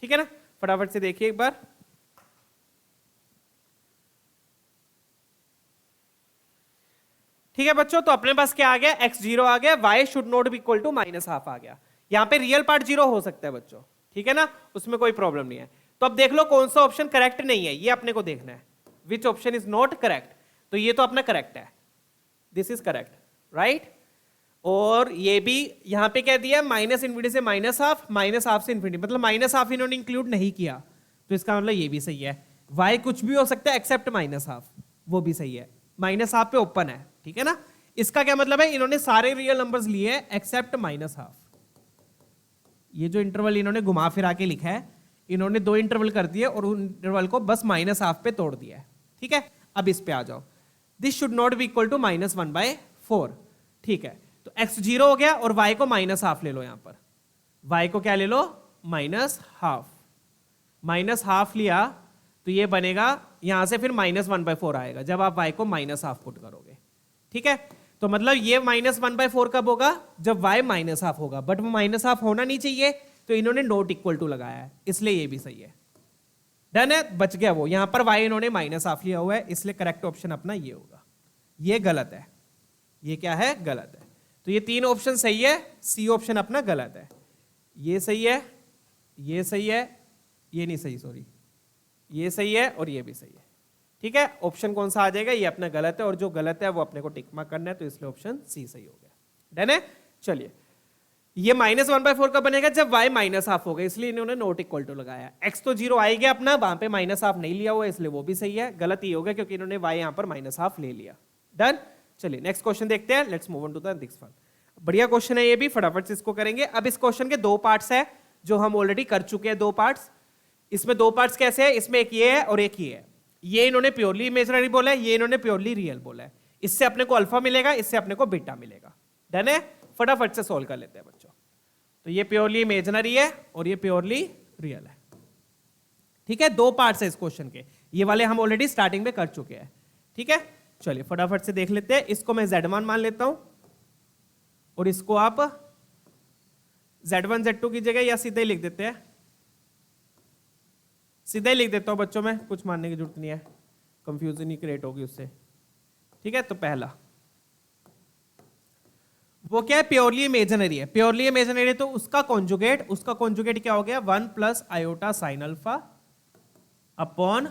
Speaker 1: ठीक है ना? फटाफट से देखिए एक बार। ठीक है बच्चों, तो अपने पास क्या आ गया? x0 आ गया, y should not be equal to -12 आ गया। यहां पे रियल पार्ट 0 हो सकता है बच्चों, ठीक है ना? उसमें कोई प्रॉब्लम नहीं है। तो अब देख लो कौन सा ऑप्शन करेक्ट नहीं है, ये अपने को देखना है। Which option is not correct? तो ये तो अपना करेक्ट है, दिस इज करेक्ट, राइट? और ये भी यहां पे क्या दिया? माइनस इन्फिनिटी से -12, -12 से इन्फिनिटी, मतलब -12 इन्होंने इंक्लूड नहीं किया, तो इसका मतलब ये भी सही है। y कुछ भी हो सकता है एक्सेप्ट -12, वो भी सही है। -12 पे ओपन है, ठीक है ना? इसका क्या मतलब है? इन्होंने सारे रियल नंबर्स लिए एक्सेप्ट -12। ये जो इंटरवल इन्होंने घुमा फिरा के लिखा है, इन्होंने 2 इंटरवल कर दिए और उन इंटरवल को बस -12 पे तोड़ दिया है, ठीक है? अब इस पे आ जाओ, this should not be equal to -1/4, ठीक है? तो x0 हो गया और y को -12 ले लो। यहां पर y को क्या ले लो? -12, -12 लिया तो ये बनेगा, यहां से फिर -1/4 आएगा जब आप y को -12 पुट करोगे, ठीक है? तो मतलब ये -1/4 कब होगा? जब y -12 होगा, बट वो -12 होना नहीं चाहिए, तो इन्होंने नॉट इक्वल टू लगाया है, इसलिए ये भी सही है। डन है, बच गया वो। यहां पर y इन्होंने -12 लिया हुआ है, इसलिए करेक्ट ऑप्शन अपना ये होगा। ये गलत है, ये क्या है? गलत है। तो ये 3 ऑप्शन सही है, सी ऑप्शन अपना गलत है। ये सही है, ये सही है, ये नहीं सही, सॉरी, ये सही है और ये भी सही है, ठीक है? ऑप्शन कौन सा आ जाएगा? ये अपना गलत है, और जो गलत है वो अपने को टिक मार्क करना है, तो इसलिए ऑप्शन सी सही हो गया। डन है? चलिए, ये -1/4 का बनेगा जब y -12 होगा, इसलिए इन्होंने नॉट इक्वल टू लगाया। x तो 0 आ गया अपना, वहां पे -12 नहीं लिया हुआ, इसलिए वो भी सही है। गलत ये हो गया क्योंकि इन्होंने y यहां पर -12 ले लिया। डन। चलिए नेक्स्ट क्वेश्चन देखते हैं, let's move on to the next one. बढ़िया क्वेश्चन है ये भी, फटाफट से इसको करेंगे। अब इस क्वेश्चन के 2 पार्ट्स है जो हम ऑलरेडी कर चुके हैं, 2 पार्ट्स। इसमें 2 पार्ट्स कैसे है? इसमें एक ये है और एक ये है। ये इन्होंने प्योरली इमेजिनरी बोला है, ये इन्होंने प्योरली रियल बोला है। इससे अपने को अल्फा मिलेगा, इससे अपने को बीटा मिलेगा। डन है? फटाफट से सोल्व कर लेते हैं बच्चों। तो ये प्योरली इमेजिनरी है और ये प्योरली रियल है, ठीक है? 2 पार्ट्स है इस क्वेश्चन के, ये वाले हम ऑलरेडी स्टार्टिंग में कर चुके हैं, ठीक है? चलिए फटाफट से देख लेते हैं। इसको मैं Z1 मान लेता हूं और इसको आप Z1 Z2 की जगह या सीधे ही लिख देते हैं, सीधे ही लिख देता हूं बच्चों, में कुछ मानने की जरूरत नहीं है, कंफ्यूजन ही क्रिएट होगी उससे, ठीक है? तो पहला वो क्या है? प्योरली इमेजिनरी है। प्योरली इमेजिनरी तो उसका कॉन्जुगेट क्या हो गया? 1 plus iota sine alpha upon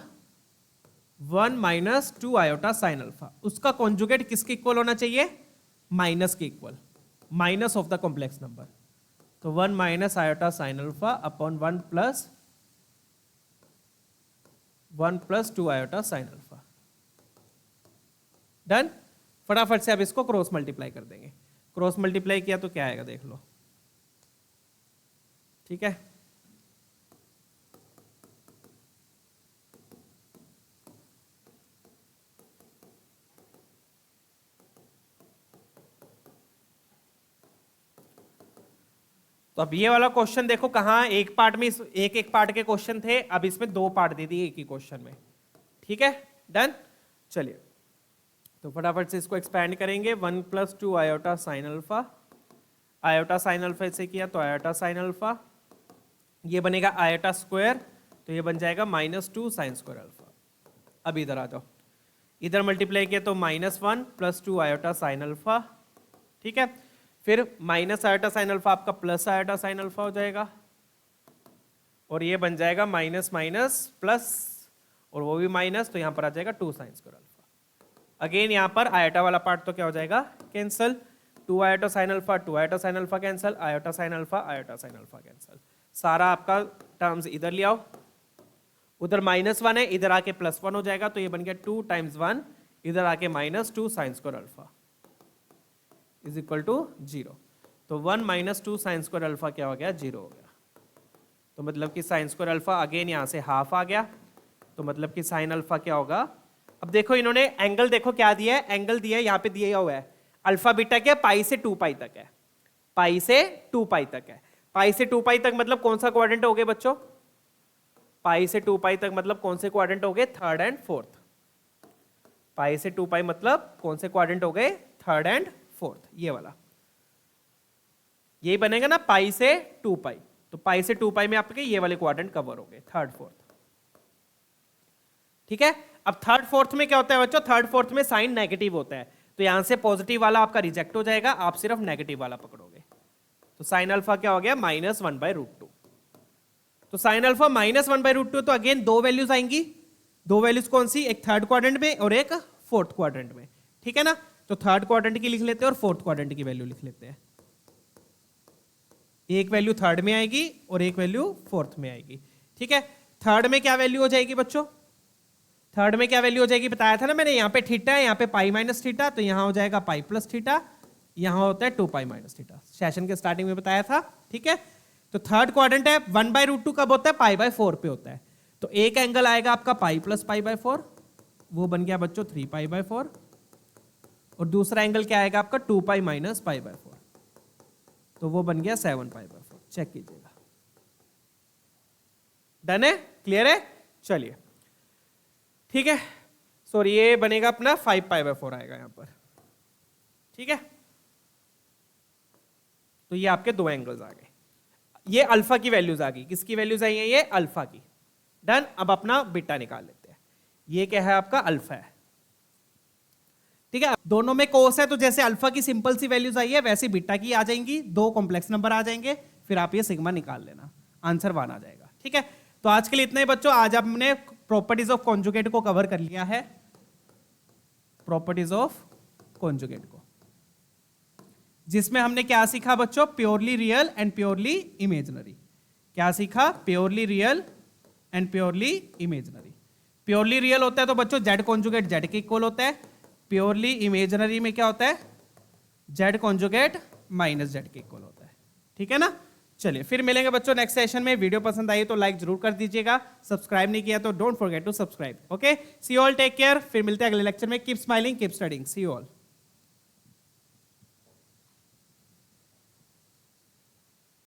Speaker 1: 1 minus 2 iota sine alpha. उसका कॉन्जुगेट किसके इक्वल होना चाहिए? माइनस के equal, minus of the complex number. तो 1 minus iota sine alpha upon 1 plus 2 iota sine alpha. Done. फटाफट से अब इसको क्रॉस मल्टीप्लाई कर देंगे। क्रॉस मल्टीप्लाई किया तो क्या आएगा देख लो, ठीक है? तो अब ये वाला क्वेश्चन देखो कहां, एक पार्ट में एक पार्ट के क्वेश्चन थे, अब इसमें 2 पार्ट दे दिए एक ही क्वेश्चन में, ठीक है? डन। चलिए तो फटाफट से इसको एक्सपैंड करेंगे। 1 plus 2 iota sine alpha, iota sine alpha से किया तो आयोटा साइन अल्फा, ये बनेगा आयोटा स्क्वायर, तो ये बन जाएगा -2 साइन स्क्वायर अल्फा। अब इधर आ जाओ, इधर मल्टीप्लाई किया तो -1 + 2 आयोटा साइन अल्फा, ठीक है। फिर माइनस आयोटा साइन अल्फा आपका प्लस आयोटा साइन अल्फा हो जाएगा, और ये बन जाएगा माइनस माइनस प्लस, और वो भी माइनस, तो यहाँ पर आ जाएगा 2 साइन स्क्वायर अल्फा। अगेन यहाँ पर आयोटा वाला पार्ट तो क्या हो जाएगा, cancel, 2 iota sine alpha, 2 iota sine alpha cancel, iota sine alpha, iota sine alpha cancel, सारा आपका टर्म्स इधर ले आओ। उधर -1 है, इधर आके +1 हो जाएगा, तो ये बन गया 2 × 1, इधर आके -2 sine square alpha is equal to 0। तो 1 - 2 साइन स्क्वायर अल्फा क्या हो गया, 0 हो गया। तो मतलब कि साइन स्क्वायर अल्फा अगेन यहाँ से हाफ आ गया, तो मतलब कि साइन अल्फा क्या होगा। अब देखो इन्होंने एंगल देखो क्या दिया है, एंगल दिया है यहाँ पे दिया हुआ है अल्फा बीटा क्या, पाई से 2 तक है, पाई से 2 तक है। पाई से 2 तक मतलब कौन सा क्वाड्रेंट हो गए बच्चों, पाई से 2 तक मतलब कौन से क्वाड्रेंट हो गए, थर्ड एंड फोर्थ। पाई से 2 मतलब कौन से क्वाड्रेंट हो गए, थर्ड एंड फोर्थ, ये वाला यही बनेगा ना, पाई से 2 तो पाई से 2 में आपके ये वाले क्वाड्रेंट कवर हो गए, थर्ड फोर्थ, ठीक है। अब थर्ड फोर्थ में क्या होता है बच्चों, थर्ड फोर्थ में साइन नेगेटिव होता है, तो यहां से पॉजिटिव वाला आपका रिजेक्ट हो जाएगा, आप सिर्फ नेगेटिव वाला पकड़ोगे। तो साइन अल्फा क्या हो गया, -1/√2। तो साइन अल्फा -1/√2, तो अगेन दो वैल्यूज आएंगी, दो वैल्यूज कौन सी, एक थर्ड क्वाड्रेंट में और एक फोर्थ क्वाड्रेंट में, ठीक है ना। तो थर्ड क्वाड्रेंट की लिख लेते हैं और फोर्थ क्वाड्रेंट की वैल्यू लिख लेते हैं। एक वैल्यू थर्ड में आएगी और एक वैल्यू फोर्थ में आएगी, ठीक है। थर्ड में क्या वैल्यू हो जाएगी बच्चों, थर्ड में क्या वैल्यू हो जाएगी, बताया था ना मैंने, यहाँ पे थीटा है, यहाँ पे पाई माइनस थीटा, तो यहाँ हो जाएगा पाई प्लस थीटा, यहाँ होता है 2 पाई माइनस थीटा, सेशन के स्टार्टिंग में बताया था, ठीक है। तो थर्ड क्वाड्रेंट है, 1/√2 कब होता है, π/4 पे होता है। तो एक एंगल आएगा आपका पाई प्लस π/4, वो बन गया बच्चों 3 π/4, और दूसरा एंगल क्या आएगा आपका 2 पाई माइनस π/4, तो वो बन गया 7 π/4। चेक कीजिएगा, डन है, क्लियर है, चलिए ठीक है। सॉरी ये बनेगा अपना 5 π/4 आएगा यहां पर, ठीक है। तो ये आपके दो एंगल्स आ गए, ये अल्फा की वैल्यूज आ गई, किसकी वैल्यूज आई है, ये अल्फा की, डन। अब अपना बीटा निकाल लेते हैं, ये क्या है आपका अल्फा है, ठीक है। दोनों में कोस है, तो जैसे अल्फा की सिंपल सी वैल्यूज आई है वैसे बीटा की आ जाएंगी, दो कॉम्प्लेक्स नंबर आ जाएंगे, फिर आप ये सिग्मा निकाल लेना, आंसर 1 आ जाएगा, ठीक है। तो आज के लिए इतना ही बच्चों, आज हमने प्रॉपर्टीज ऑफ कॉन्जुगेट को कवर कर लिया है, प्रॉपर्टीज ऑफ कॉन्जुगेट को, जिसमें हमने क्या सीखा बच्चों, purely real and purely imaginary. क्या सीखा, purely real and purely imaginary. Purely real होता है तो बच्चों जेड कॉन्जुगेट जेड के इक्वल होता है, प्योरली इमेजिनरी में क्या होता है, जेड कॉन्जुगेट माइनस जेड के इक्वल होता है, ठीक है ना। चलिए फिर मिलेंगे बच्चों नेक्स्ट सेशन में। वीडियो पसंद आई तो लाइक जरूर कर दीजिएगा, सब्सक्राइब नहीं किया तो don't forget to subscribe. Okay, see you all, take care, फिर मिलते हैं अगले लेक्चर में। Keep smiling, keep studying, see you all.